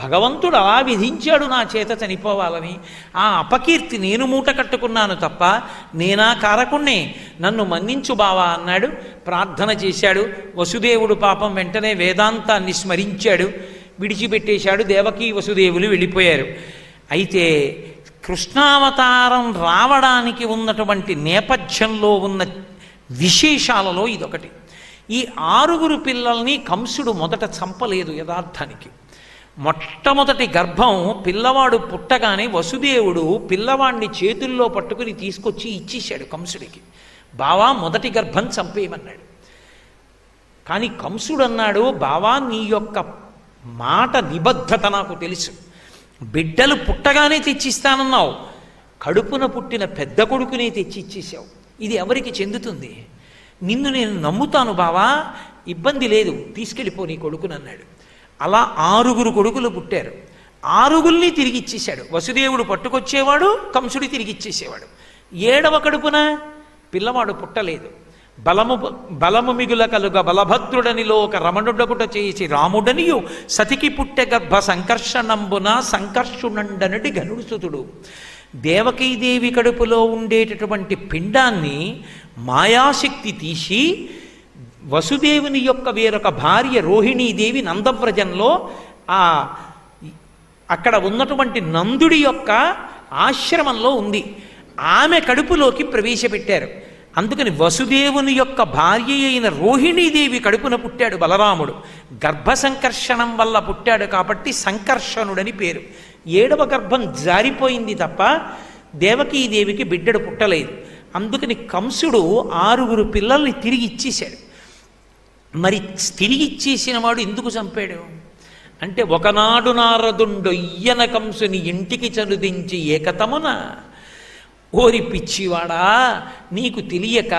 భగవంతుడు అలా విధించాడు నా చేత చనిపోవాలని. ఆ అపకీర్తి నేను మూట కట్టుకున్నాను తప్ప నేనా కారకుణ్ణే, నన్ను మన్నించు బావా అన్నాడు. ప్రార్థన చేశాడు. వసుదేవుడు పాపం వెంటనే వేదాంతాన్ని స్మరించాడు, విడిచిపెట్టేశాడు. దేవకీ వసుదేవులు వెళ్ళిపోయారు. అయితే కృష్ణావతారం రావడానికి ఉన్నటువంటి నేపథ్యంలో ఉన్న విశేషాలలో ఇదొకటి. ఈ 6 పిల్లల్ని కంసుడు మొదట చంపలేదు. యథార్థానికి మొట్టమొదటి గర్భం పిల్లవాడు పుట్టగానే వసుదేవుడు పిల్లవాడిని చేతుల్లో పట్టుకుని తీసుకొచ్చి ఇచ్చేశాడు కంసుడికి. బావా మొదటి గర్భం చంపేయమన్నాడు. కానీ కంసుడు అన్నాడు, బావా నీ యొక్క మాట నిబద్ధత నాకు తెలుసు, బిడ్డలు పుట్టగానే తెచ్చిస్తానన్నావు, కడుపున పుట్టిన పెద్ద కొడుకునే తెచ్చి ఇచ్చేసావు, ఇది ఎవరికి చెందుతుంది? నిన్ను నేను నమ్ముతాను బావా, ఇబ్బంది లేదు, తీసుకెళ్ళిపో నీ కొడుకునన్నాడు. అలా 6 కొడుకులు పుట్టారు. 6 తిరిగి ఇచ్చేశాడు. వసుదేవుడు పట్టుకొచ్చేవాడు, కంసుడి తిరిగి ఇచ్చేసేవాడు. 7వ కడుపున పిల్లవాడు పుట్టలేదు. బలము మిగుల కలుగ బలభద్రుడనిలో ఒక రమణుడగుట చేసి రాముడనియు సతికి పుట్టె గర్భ సంకర్షణంబున సంకర్షునండనటి గనుడుసుతుడు. దేవకీదేవి కడుపులో ఉండేటటువంటి పిండాన్ని మాయాశక్తి తీసి వసుదేవుని యొక్క వేరొక భార్య రోహిణీదేవి నందవ్రజంలో అక్కడ ఉన్నటువంటి నందుడి యొక్క ఆశ్రమంలో ఉంది. ఆమె కడుపులోకి ప్రవేశపెట్టారు. అందుకని వసుదేవుని యొక్క భార్య అయిన రోహిణీదేవి కడుపున పుట్టాడు బలరాముడు. గర్భ సంకర్షణం వల్ల పుట్టాడు కాబట్టి సంకర్షణుడని పేరు. 7వ గర్భం జారిపోయింది తప్ప దేవకీదేవికి బిడ్డడు పుట్టలేదు. అందుకని కంసుడు 6 పిల్లల్ని తిరిగి ఇచ్చేశాడు. మరి తిరిగి ఇచ్చేసిన వాడు ఎందుకు చంపాడు అంటే, ఒకనాడు నారదుండు ఇయ్యన కంసుని ఇంటికి చనుదించి ఏకతమున, ఓరి పిచ్చివాడా నీకు తెలియక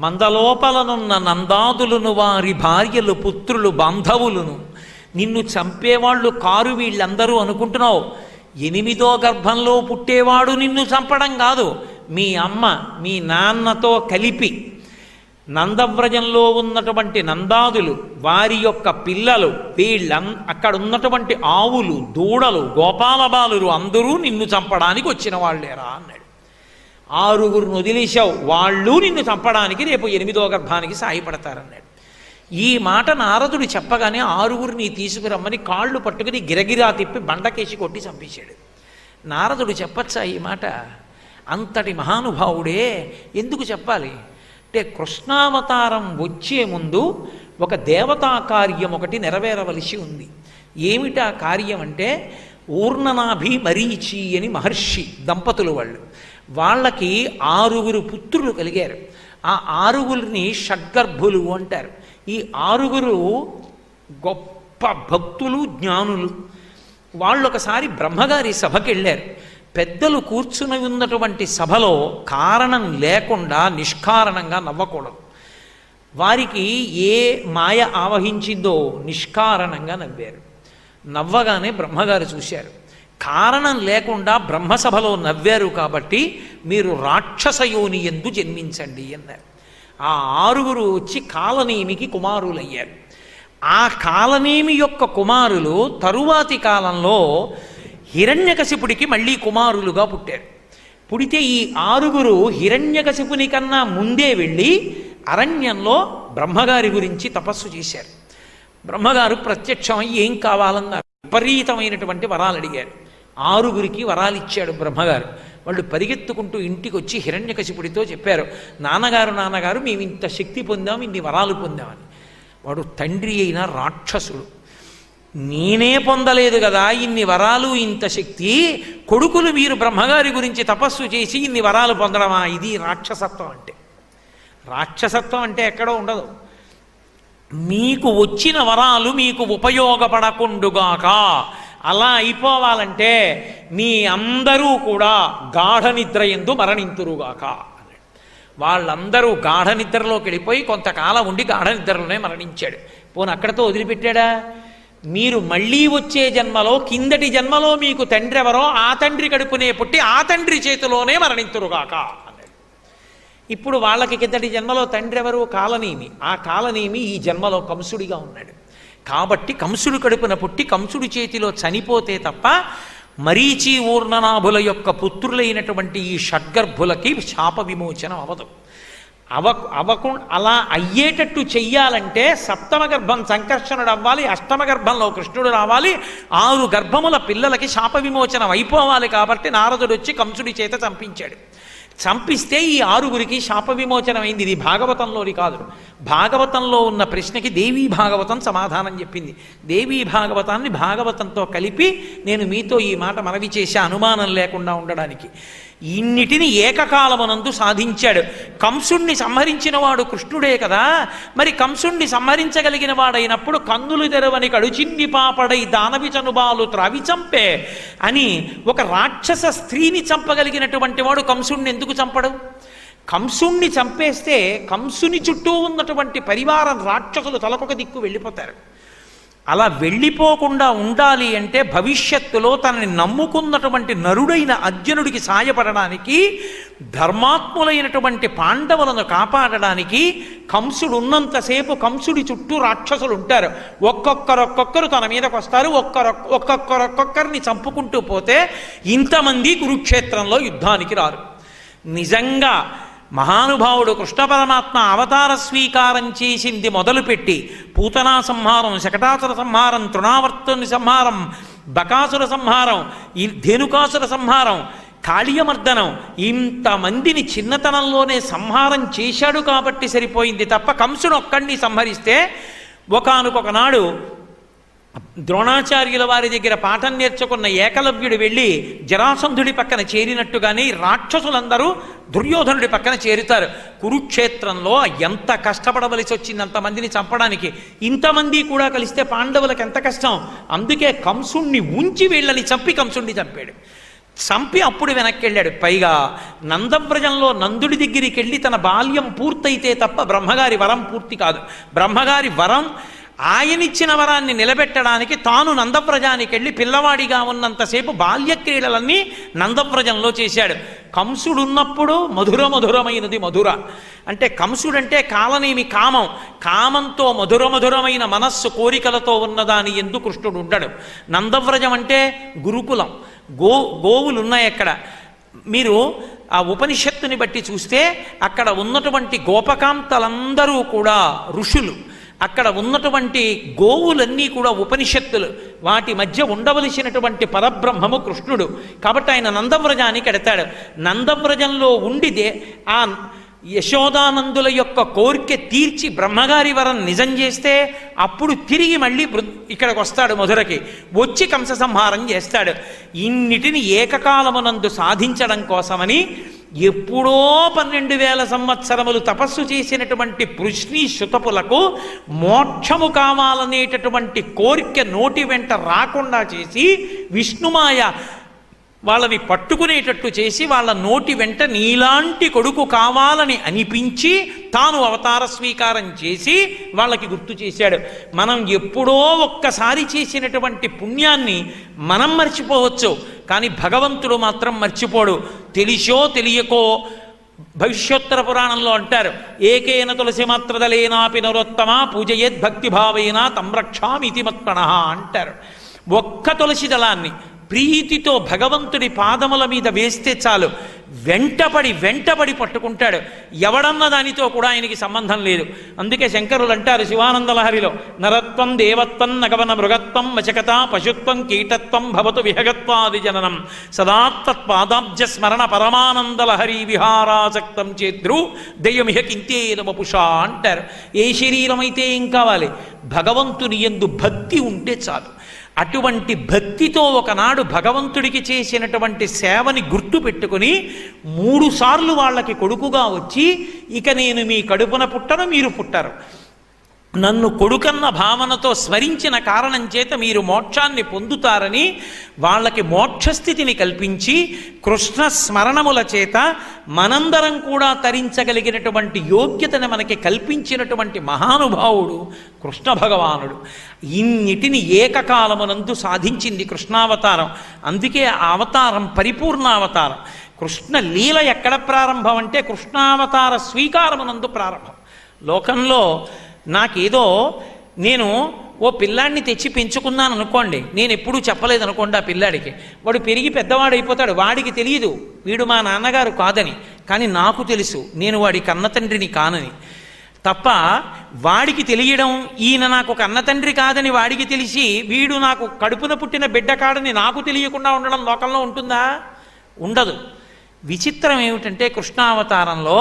మందలోపలనున్న నందాదులను వారి భార్యలు పుత్రులు బాంధవులను నిన్ను చంపేవాళ్ళు కారు వీళ్ళందరూ అనుకుంటున్నావు. 8వ గర్భంలో పుట్టేవాడు నిన్ను చంపడం కాదు, మీ అమ్మ మీ నాన్నతో కలిపి నందవ్రజంలో ఉన్నటువంటి నందాదులు వారి యొక్క పిల్లలు అక్కడ ఉన్నటువంటి ఆవులు దూడలు గోపాలబాలురు అందరూ నిన్ను చంపడానికి వచ్చిన వాళ్ళేరా అన్నాడు. 6 వదిలేశావు, వాళ్ళు నిన్ను చంపడానికి రేపు 8వ గర్భానికి సాయపడతారన్నాడు. ఈ మాట నారదుడు చెప్పగానే 6 తీసుకురమ్మని కాళ్ళు పట్టుకుని గిరగిరా తిప్పి బండకేసి కొట్టి చంపేశాడు. నారదుడు చెప్పచ్చా ఈ మాట? అంతటి మహానుభావుడే ఎందుకు చెప్పాలి అంటే, కృష్ణావతారం వచ్చే ముందు ఒక దేవతా కార్యం ఒకటి నెరవేరవలసి ఉంది. ఏమిటా కార్యం అంటే, ఊర్ణనాభి మరీచి అని మహర్షి దంపతులు వాళ్ళకి 6 పుత్రులు కలిగారు. ఆ 6 షడ్గర్భులు అంటారు. ఈ 6 గొప్ప భక్తులు జ్ఞానులు. వాళ్ళు ఒకసారి బ్రహ్మగారి సభకి వెళ్ళారు. పెద్దలు కూర్చుని ఉన్నటువంటి సభలో కారణం లేకుండా నిష్కారణంగా నవ్వకూడదు. వారికి ఏ మాయ ఆవహించిందో నిష్కారణంగా నవ్వారు. నవ్వగానే బ్రహ్మగారు చూశారు. కారణం లేకుండా బ్రహ్మసభలో నవ్వారు కాబట్టి మీరు రాక్షసయోని యందు జన్మించండి అన్నారు. ఆ 6 వచ్చి కాలనేమికి కుమారులయ్యారు. ఆ కాలనేమి యొక్క కుమారులు తరువాతి కాలంలో హిరణ్యకశిపుడికి మళ్ళీ కుమారులుగా పుట్టారు. పుడితే ఈ 6 హిరణ్యకశిపుని కన్నా ముందే వెళ్ళి అరణ్యంలో బ్రహ్మగారి గురించి తపస్సు చేశారు. బ్రహ్మగారు ప్రత్యక్షమై ఏం కావాలన్నారు, విపరీతమైనటువంటి వరాలు అడిగారు. 6 వరాలు ఇచ్చాడు బ్రహ్మగారు. వాళ్ళు పరిగెత్తుకుంటూ ఇంటికి వచ్చి హిరణ్యకశిపుడితో చెప్పారు, నాన్నగారు మేము ఇంత శక్తి పొందాం, ఇన్ని వరాలు పొందామని. వాడు తండ్రి అయిన రాక్షసుడు, నేనే పొందలేదు కదా ఇన్ని వరాలు ఇంత శక్తి, కొడుకులు మీరు బ్రహ్మగారి గురించి తపస్సు చేసి ఇన్ని వరాలు పొందడమా? ఇది రాక్షసత్వం అంటే. రాక్షసత్వం అంటే ఎక్కడో ఉండదు. మీకు వచ్చిన వరాలు మీకు ఉపయోగపడకుండుగాక, అలా అయిపోవాలంటే మీ అందరూ కూడా గాఢ నిద్ర యందు మరణింతురుగాక అన్నాడు. వాళ్ళందరూ గాఢ నిద్రలోకి వెళ్ళిపోయి కొంతకాలం ఉండి గాఢ నిద్రలోనే మరణించాడు. పోనీ అక్కడతో వదిలిపెట్టాడా? మీరు మళ్ళీ వచ్చే జన్మలో, కిందటి జన్మలో మీకు తండ్రి ఎవరో ఆ తండ్రి కడుపునే పుట్టి ఆ తండ్రి చేతిలోనే మరణింతురుగాక అన్నాడు. ఇప్పుడు వాళ్ళకి కిందటి జన్మలో తండ్రి ఎవరు? కాలనేమి. ఆ కాలనేమి ఈ జన్మలో కంసుడిగా ఉన్నాడు. కాబట్టి కంసుడు కడుపున పుట్టి కంసుడి చేతిలో చనిపోతే తప్ప మరీచి ఊర్ణనాభుల యొక్క పుత్రులైనటువంటి ఈ షడ్గర్భులకి శాప విమోచనం అవదు. అలా అయ్యేటట్టు చెయ్యాలంటే 7వ గర్భం సంకర్షణుడు అవ్వాలి, 8వ గర్భంలో కృష్ణుడు రావాలి, 6 గర్భముల పిల్లలకి శాప విమోచనం అయిపోవాలి. కాబట్టి నారదుడు వచ్చి కంసుడి చేత చంపించాడు. చంపిస్తే ఈ 6గురికి శాప విమోచనమైంది. ఇది భాగవతంలోని కాదు. భాగవతంలో ఉన్న ప్రశ్నకి దేవీ భాగవతం సమాధానం చెప్పింది. దేవీ భాగవతాన్ని భాగవతంతో కలిపి నేను మీతో ఈ మాట మనవి చేసే అనుమానం లేకుండా ఉండడానికి. ఇన్నిటిని ఏకకాలమునందు సాధించాడు. కంసుణ్ణి సంహరించిన వాడు కృష్ణుడే కదా. మరి కంసుణ్ణి సంహరించగలిగిన వాడైనప్పుడు కన్నులు తెరవని కడుచిన్ని పాపడై దానవి చనుబాలు త్రావి చంపే అని ఒక రాక్షస స్త్రీని చంపగలిగినటువంటి వాడు కంసుణ్ణి ఎందుకు చంపడు? కంసుణ్ణి చంపేస్తే కంసుని చుట్టూ ఉన్నటువంటి పరివారం రాక్షసులు తలకొక దిక్కు వెళ్ళిపోతారు. అలా వెళ్ళిపోకుండా ఉండాలి అంటే భవిష్యత్తులో తనని నమ్ముకున్నటువంటి నరుడైన అర్జునుడికి సాయపడడానికి, ధర్మాత్ములైనటువంటి పాండవులను కాపాడడానికి కంసుడు ఉన్నంతసేపు కంసుడి చుట్టూ రాక్షసులు ఉంటారు. ఒక్కొక్కరు తన మీదకి వస్తారు. ఒక్కొక్కరిని చంపుకుంటూ పోతే ఇంతమంది కురుక్షేత్రంలో యుద్ధానికి రారు. నిజంగా మహానుభావుడు కృష్ణ పరమాత్మ అవతార స్వీకారం చేసింది మొదలుపెట్టి పూతనా సంహారం, శకటాసుర సంహారం, తృణావర్తుని సంహారం, బకాసుర సంహారం, ఈ ధేనుకాసుర సంహారం, కాళీయమర్దనం, ఇంతమందిని చిన్నతనంలోనే సంహారం చేశాడు కాబట్టి సరిపోయింది తప్ప కంసుడు ఒక్కడిని సంహరిస్తే ఒకానొకనాడు ద్రోణాచార్యుల వారి దగ్గర పాఠం నేర్చుకున్న ఏకలవ్యుడు వెళ్ళి జరాసంధుడి పక్కన చేరినట్టుగానే రాక్షసులందరూ దుర్యోధనుడి పక్కన చేరుతారు. కురుక్షేత్రంలో ఎంత కష్టపడవలసి వచ్చింది అంతమందిని చంపడానికి. ఇంతమంది కూడా కలిస్తే పాండవులకు ఎంత కష్టం. అందుకే కంసుణ్ణి ఉంచి వీళ్ళని చంపి కంసుణ్ణి చంపాడు. చంపి అప్పుడు వెనక్కి వెళ్ళాడు. పైగా నందవ్రజంలో నందుడి దగ్గరికి వెళ్ళి తన బాల్యం పూర్తయితే తప్ప బ్రహ్మగారి వరం పూర్తి కాదు. బ్రహ్మగారి వరం ఆయనిచ్చిన వరాన్ని నిలబెట్టడానికి తాను నందవ్రజానికి వెళ్ళి పిల్లవాడిగా ఉన్నంతసేపు బాల్యక్రీడలన్నీ నందవ్రజంలో చేశాడు. కంసుడున్నప్పుడు మధురమైనది మధుర అంటే కంసుడంటే కాలనేమి కామం, కామంతో మధురమైన మనస్సు కోరికలతో ఉన్నదాని ఎందు కృష్ణుడు ఉండడు. నందవ్రజం అంటే గురుకులం, గోవులు ఉన్నాయి అక్కడ. మీరు ఆ ఉపనిషత్తుని బట్టి చూస్తే అక్కడ ఉన్నటువంటి గోపకాంతలందరూ కూడా ఋషులు, అక్కడ ఉన్నటువంటి గోవులన్నీ కూడా ఉపనిషత్తులు, వాటి మధ్య ఉండవలసినటువంటి పరబ్రహ్మము కృష్ణుడు. కాబట్టి ఆయన నందవ్రజానికి ఎడతాడు. నందవ్రజంలో ఉండిదే ఆ యశోదానందుల యొక్క కోరిక తీర్చి బ్రహ్మగారి వరం నిజం చేస్తే అప్పుడు తిరిగి మళ్ళీ ఇక్కడికి వస్తాడు, మధురకి వచ్చి కంస సంహారం చేస్తాడు. ఇన్నిటిని ఏకకాలమునందు సాధించడం కోసమని ఎప్పుడో 12,000 సంవత్సరములు తపస్సు చేసినటువంటి పృష్ణి శుతపులకు మోక్షము కావాలనేటటువంటి కోరిక నోటి వెంట రాకుండా చేసి విష్ణుమాయ వాళ్ళని పట్టుకునేటట్టు చేసి వాళ్ళ నోటి వెంట నీలాంటి కొడుకు కావాలని అనిపించి తాను అవతార స్వీకారం చేసి వాళ్ళకి గుర్తు చేశాడు. మనం ఎప్పుడో ఒక్కసారి చేసినటువంటి పుణ్యాన్ని మనం మర్చిపోవచ్చు, కానీ భగవంతుడు మాత్రం మర్చిపోడు. తెలిసో తెలియకో భవిష్యోత్తర పురాణంలో అంటారు, ఏకేన తులసి మాత్రదలేనాపి నరోత్తమ పూజయేద్ భక్తిభావేన తం రక్షామితి మత్పణః అంటారు. ఒక్క తులసి దళాన్ని ప్రీతితో భగవంతుడి పాదముల మీద వేస్తే చాలు వెంటపడి పట్టుకుంటాడు. ఎవడన్న దానితో కూడా ఆయనకి సంబంధం లేదు. అందుకే శంకరులు అంటారు శివానందలహరిలో, నరత్వం దేవత్వం నగవన మృగత్వం వచకత పశుత్వం కీటత్వం భవతు విహగత్వాది జననం సదాత్పాదాబ్జ స్మరణ పరమానందలహరి విహారాసక్తం చేద్రు దయ్యమిహ కింతేన వపుషా అంటారు. ఏ శరీరమైతే ఏం కావాలి? భగవంతుని యందు భక్తి ఉంటే చాలు. అటువంటి భక్తితో ఒకనాడు భగవంతుడికి చేసినటువంటి సేవని గుర్తు పెట్టుకుని 3 సార్లు వాళ్ళకి కొడుకుగా వచ్చి, ఇక నేను మీ కడుపున పుట్టను, మీరు పుట్టరు, నన్ను కొడుకన్న భావనతో స్మరించిన కారణం చేత మీరు మోక్షాన్ని పొందుతారని వాళ్ళకి మోక్షస్థితిని కల్పించి కృష్ణ స్మరణముల చేత మనందరం కూడా తరించగలిగినటువంటి యోగ్యతను మనకి కల్పించినటువంటి మహానుభావుడు కృష్ణ భగవానుడు. ఇన్నిటిని ఏకకాలమునందు సాధించింది కృష్ణావతారం. అందుకే ఆ అవతారం పరిపూర్ణావతారం. కృష్ణ లీల ఎక్కడ ప్రారంభం అంటే కృష్ణావతార స్వీకారమునందు ప్రారంభం. లోకంలో నాకేదో నేను ఓ పిల్లాడిని తెచ్చి పెంచుకున్నాను అనుకోండి, నేను ఎప్పుడూ చెప్పలేదు అనుకోండి ఆ పిల్లాడికి, వాడు పెరిగి పెద్దవాడైపోతాడు, వాడికి తెలియదు వీడు మా నాన్నగారు కాదని, కానీ నాకు తెలుసు నేను వాడి కన్నతండ్రిని కానని. తప్ప వాడికి తెలియడం ఈయన నాకు ఒక అన్నతండ్రి కాదని వాడికి తెలిసి వీడు నాకు కడుపున పుట్టిన బిడ్డ కాడని నాకు తెలియకుండా ఉండడం లోకంలో ఉంటుందా? ఉండదు. విచిత్రం ఏమిటంటే కృష్ణావతారంలో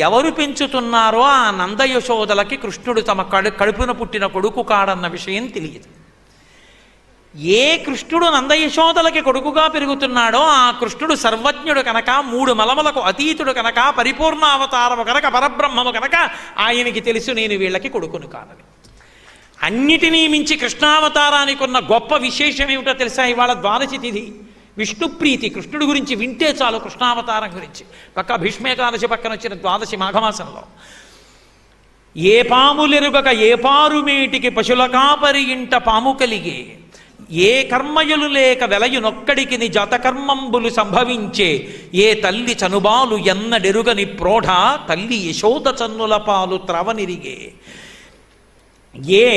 ఎవరు పెంచుతున్నారో ఆ నందయశోదలకి కృష్ణుడు తమ కడుపున పుట్టిన కొడుకు కాడన్న విషయం తెలియదు. ఏ కృష్ణుడు నందయశోదలకి కొడుకుగా పెరుగుతున్నాడో ఆ కృష్ణుడు సర్వజ్ఞుడు కనుక, 3 మలములకు అతీతుడు కనుక, పరిపూర్ణ అవతారము కనుక, పరబ్రహ్మము కనుక ఆయనకి తెలుసు నేను వీళ్ళకి కొడుకును కానని. అన్నిటినీ మించి కృష్ణావతారానికి ఉన్న గొప్ప విశేషం ఏమిటో తెలుసా? ఇవాళ ద్వాదశి తిథి, విష్ణుప్రీతి. కృష్ణుడి గురించి వింటే చాలు, కృష్ణావతారం గురించి. పక్క భీష్మేకాదశి పక్కన వచ్చిన ద్వాదశి మాఘమాసంలో ఏ పాములెరుగక ఏ పారుమేటికి పశుల కాపరి ఇంట పాము కలిగే, ఏ కర్మయులు లేక వెలయునొక్కడికి ని జాతకర్మంబులు సంభవించే, ఏ తల్లి చనుబాలు ఎన్నడెరుగని ప్రోఢ తల్లి యశోద చన్నుల పాలు త్రవనిరిగే, ఏ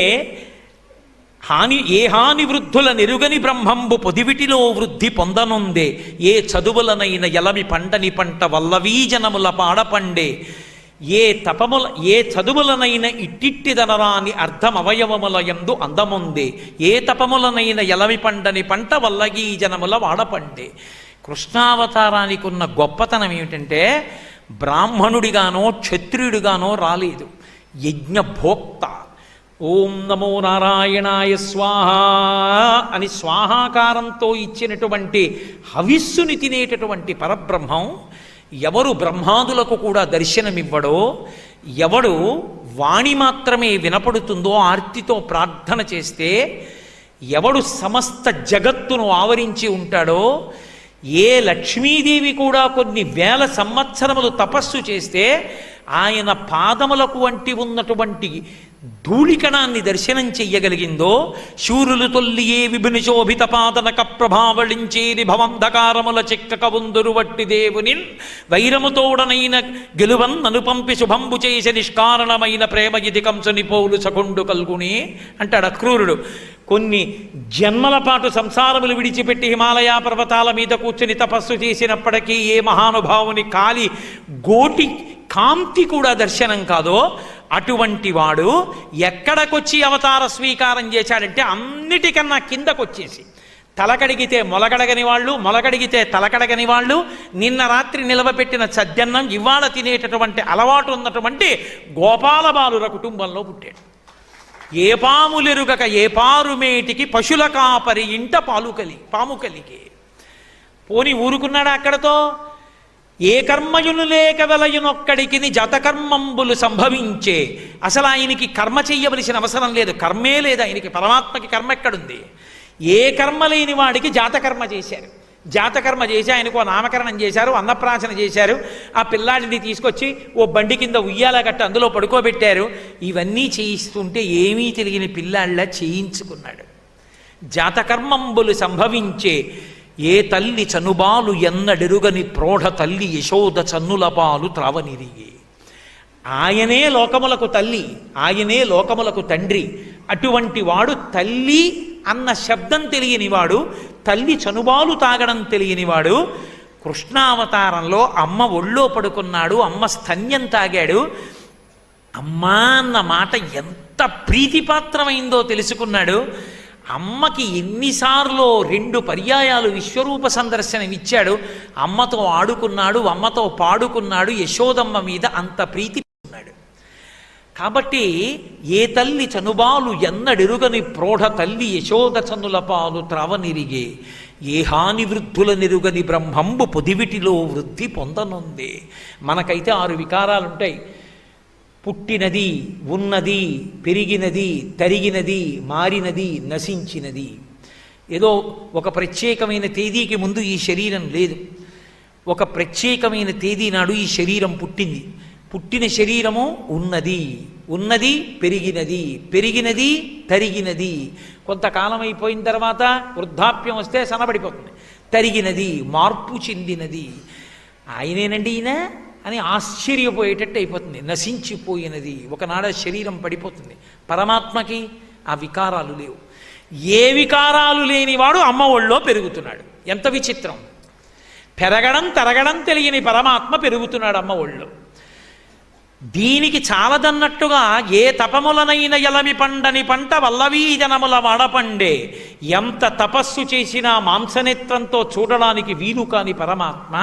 హాని వృద్ధుల నెరుగని బ్రహ్మంబు పొదివిటిలో వృద్ధి పొందనుందే, ఏ చదువులనైన ఎలమి పండని పంట వల్లవీ జనముల పాడపండే, ఏ చదువులనైన ఇట్టిట్టిదనరాని అర్ధమవయవముల యందు అందముందే, ఏ తపములనైన ఎలమి పండని పంట వల్లగీ జనముల వాడపండే. కృష్ణావతారానికి ఉన్న గొప్పతనం ఏమిటంటే బ్రాహ్మణుడిగానో క్షత్రియుడిగానో రాలేదు, యజ్ఞభోక్త. ఓం నమో నారాయణాయ స్వాహ అని స్వాహాకారంతో ఇచ్చినటువంటి హవిస్సుని తినేటటువంటి పరబ్రహ్మం ఎవరు బ్రహ్మాదులకు కూడా దర్శనమివ్వడో, ఎవడు వాణి మాత్రమే వినపడుతుందో ఆర్తితో ప్రార్థన చేస్తే, ఎవడు సమస్త జగత్తును ఆవరించి ఉంటాడో, ఏ లక్ష్మీదేవి కూడా కొన్ని వేల సంవత్సరములు తపస్సు చేస్తే ఆయన పాదములకు వంటి ఉన్నటువంటి ధూళికణాన్ని దర్శనం చెయ్యగలిగిందో, శూరులు తొల్లియే విభిని శోభిత పాదనక ప్రభావళించేరి భవంధకారముల చిక్కక ఉందురు వట్టి దేవుని వైరముతోడనైన గెలువన్ అనుపంపి శుభంబు చేసి నిష్కారణమైన ప్రేమ ఇది కంసుని పోలు సకొండు కల్గునే అంటాడు అక్రూరుడు. కొన్ని జన్మల పాటు సంసారములు విడిచిపెట్టి హిమాలయ పర్వతాల మీద కూర్చుని తపస్సు చేసినప్పటికీ ఏ మహానుభావుని కాలి గోటి కాంతి కూడా దర్శనం కాదో అటువంటి వాడు ఎక్కడికొచ్చి అవతార స్వీకారం చేశాడంటే అన్నిటికన్నా కిందకొచ్చేసి, తలకడిగితే మొలకడగని వాళ్ళు, మొలకడిగితే తలకడగని వాళ్ళు, నిన్న రాత్రి నిలవపెట్టిన సద్దన్నం ఇవాళ తినేటటువంటి అలవాటు ఉన్నటువంటి గోపాలబాలుర కుటుంబంలో పుట్టాడు. ఏ పాములెరుగక ఏ పారుమేటికి పశుల కాపరి ఇంట పాము కలిగే. పోని ఊరుకున్నాడా అక్కడతో? ఏ కర్మయులు లేక వెలయునొక్కడికి జాతకర్మంబులు సంభవించే. అసలు ఆయనకి కర్మ చెయ్యవలసిన అవసరం లేదు, కర్మే లేదు ఆయనకి. పరమాత్మకి కర్మ ఎక్కడుంది? ఏ కర్మ లేని వాడికి జాతకర్మ చేశారు. జాతకర్మ చేసి ఆయనకు నామకరణం చేశారు, అన్నప్రాసన చేశారు, ఆ పిల్లాడిని తీసుకొచ్చి ఓ బండి కింద ఉయ్యాల గట్ట అందులో పడుకోబెట్టారు. ఇవన్నీ చేయిస్తుంటే ఏమీ తెలియని పిల్లాళ్ళ చేయించుకున్నాడు. జాతకర్మంబులు సంభవించే, ఏ తల్లి చనుబాలు ఎన్నడెరుగని ప్రోఢ తల్లి యశోద చన్నుల పాలు త్రావనిరిగే. ఆయనే లోకములకు తల్లి, ఆయనే లోకములకు తండ్రి. అటువంటి వాడు తల్లి అన్న శబ్దం తెలియనివాడు, తల్లి చనుబాలు తాగడం తెలియనివాడు కృష్ణావతారంలో అమ్మ ఒళ్ళో పడుకున్నాడు, అమ్మ స్తన్యం తాగాడు. అమ్మా అన్న మాట ఎంత ప్రీతిపాత్రమైందో తెలుసుకున్నాడు. అమ్మకి ఎన్నిసార్లు 2 పర్యాయాలు విశ్వరూప సందర్శనం ఇచ్చాడు. అమ్మతో ఆడుకున్నాడు, అమ్మతో పాడుకున్నాడు. యశోదమ్మ మీద అంత ప్రీతి ఉన్నాడు. కాబట్టి ఏ తల్లి చనుబాలు ఎన్నడెరుగని ప్రోఢ తల్లి యశోద చనుల పాలు త్రావనిరిగే, ఏ హాని వృద్ధుల నెరుగని బ్రహ్మంబు పొదివిటిలో వృద్ధి పొందనుందే. మనకైతే 6 వికారాలుంటాయి: పుట్టినది, ఉన్నది, పెరిగినది, తరిగినది, మారినది, నశించినది. ఏదో ఒక ప్రత్యేకమైన తేదీకి ముందు ఈ శరీరం లేదు, ఒక ప్రత్యేకమైన తేదీ నాడు ఈ శరీరం పుట్టింది. పుట్టిన శరీరము ఉన్నది, ఉన్నది పెరిగినది, పెరిగినది తరిగినది. కొంతకాలం అయిపోయిన తర్వాత వృద్ధాప్యం వస్తే సన్నబడిపోతుంది. తరిగినది, మార్పు చెందినది. ఆయనేనండి ఈయన అని ఆశ్చర్యపోయేటట్టు అయిపోతుంది. నశించిపోయినది, ఒకనాడ శరీరం పడిపోతుంది. పరమాత్మకి ఆ వికారాలు లేవు. ఏ వికారాలు లేనివాడు అమ్మ ఒళ్ళో పెరుగుతున్నాడు. ఎంత విచిత్రం! పెరగడం తరగడం తెలియని పరమాత్మ పెరుగుతున్నాడు అమ్మ ఒళ్ళో. దీనికి చాలదన్నట్టుగా ఏ తపములనైన ఎలమి పండని పంట వల్లవీ జనముల వాడపండే. ఎంత తపస్సు చేసినా మాంసనేత్రంతో చూడడానికి వీలు కాని పరమాత్మ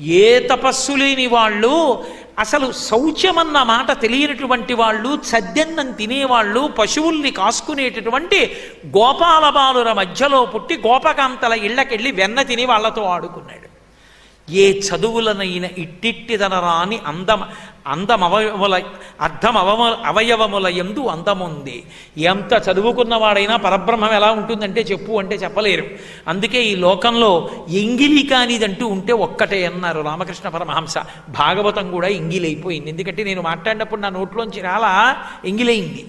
ఏ తపస్సు లేని వాళ్ళు, అసలు శౌచమన్న మాట తెలియనటువంటి వాళ్ళు, చద్దెన్నం తినేవాళ్ళు, పశువుల్ని కాసుకునేటటువంటి గోపాల బాలుర మధ్యలో పుట్టి గోపకాంతల ఇళ్ళకెళ్ళి వెన్న తిని వాళ్లతో ఆడుకున్నాడు. ఏ చదువులనైనా ఇట్టిట్టిదనరాని అవయవముల యందు అందముంది. ఎంత చదువుకున్నవాడైనా పరబ్రహ్మం ఎలా ఉంటుందంటే చెప్పు అంటే చెప్పలేరు. అందుకే ఈ లోకంలో ఎంగిలి కానిదంటూ ఉంటే ఒక్కటే అన్నారు రామకృష్ణ పరమహంస. భాగవతం కూడా ఎంగిలైపోయింది. ఎందుకంటే నేను మాట్లాడినప్పుడు నా నోట్లోంచి రాలా, ఎంగిలైంది.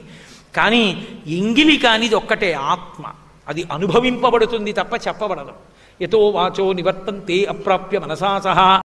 కానీ ఎంగిలి కానిది ఒక్కటే ఆత్మ. అది అనుభవింపబడుతుంది తప్ప చెప్పబడదు. యతో వాచో నివర్తంతే అప్రాప్య మనసా సహా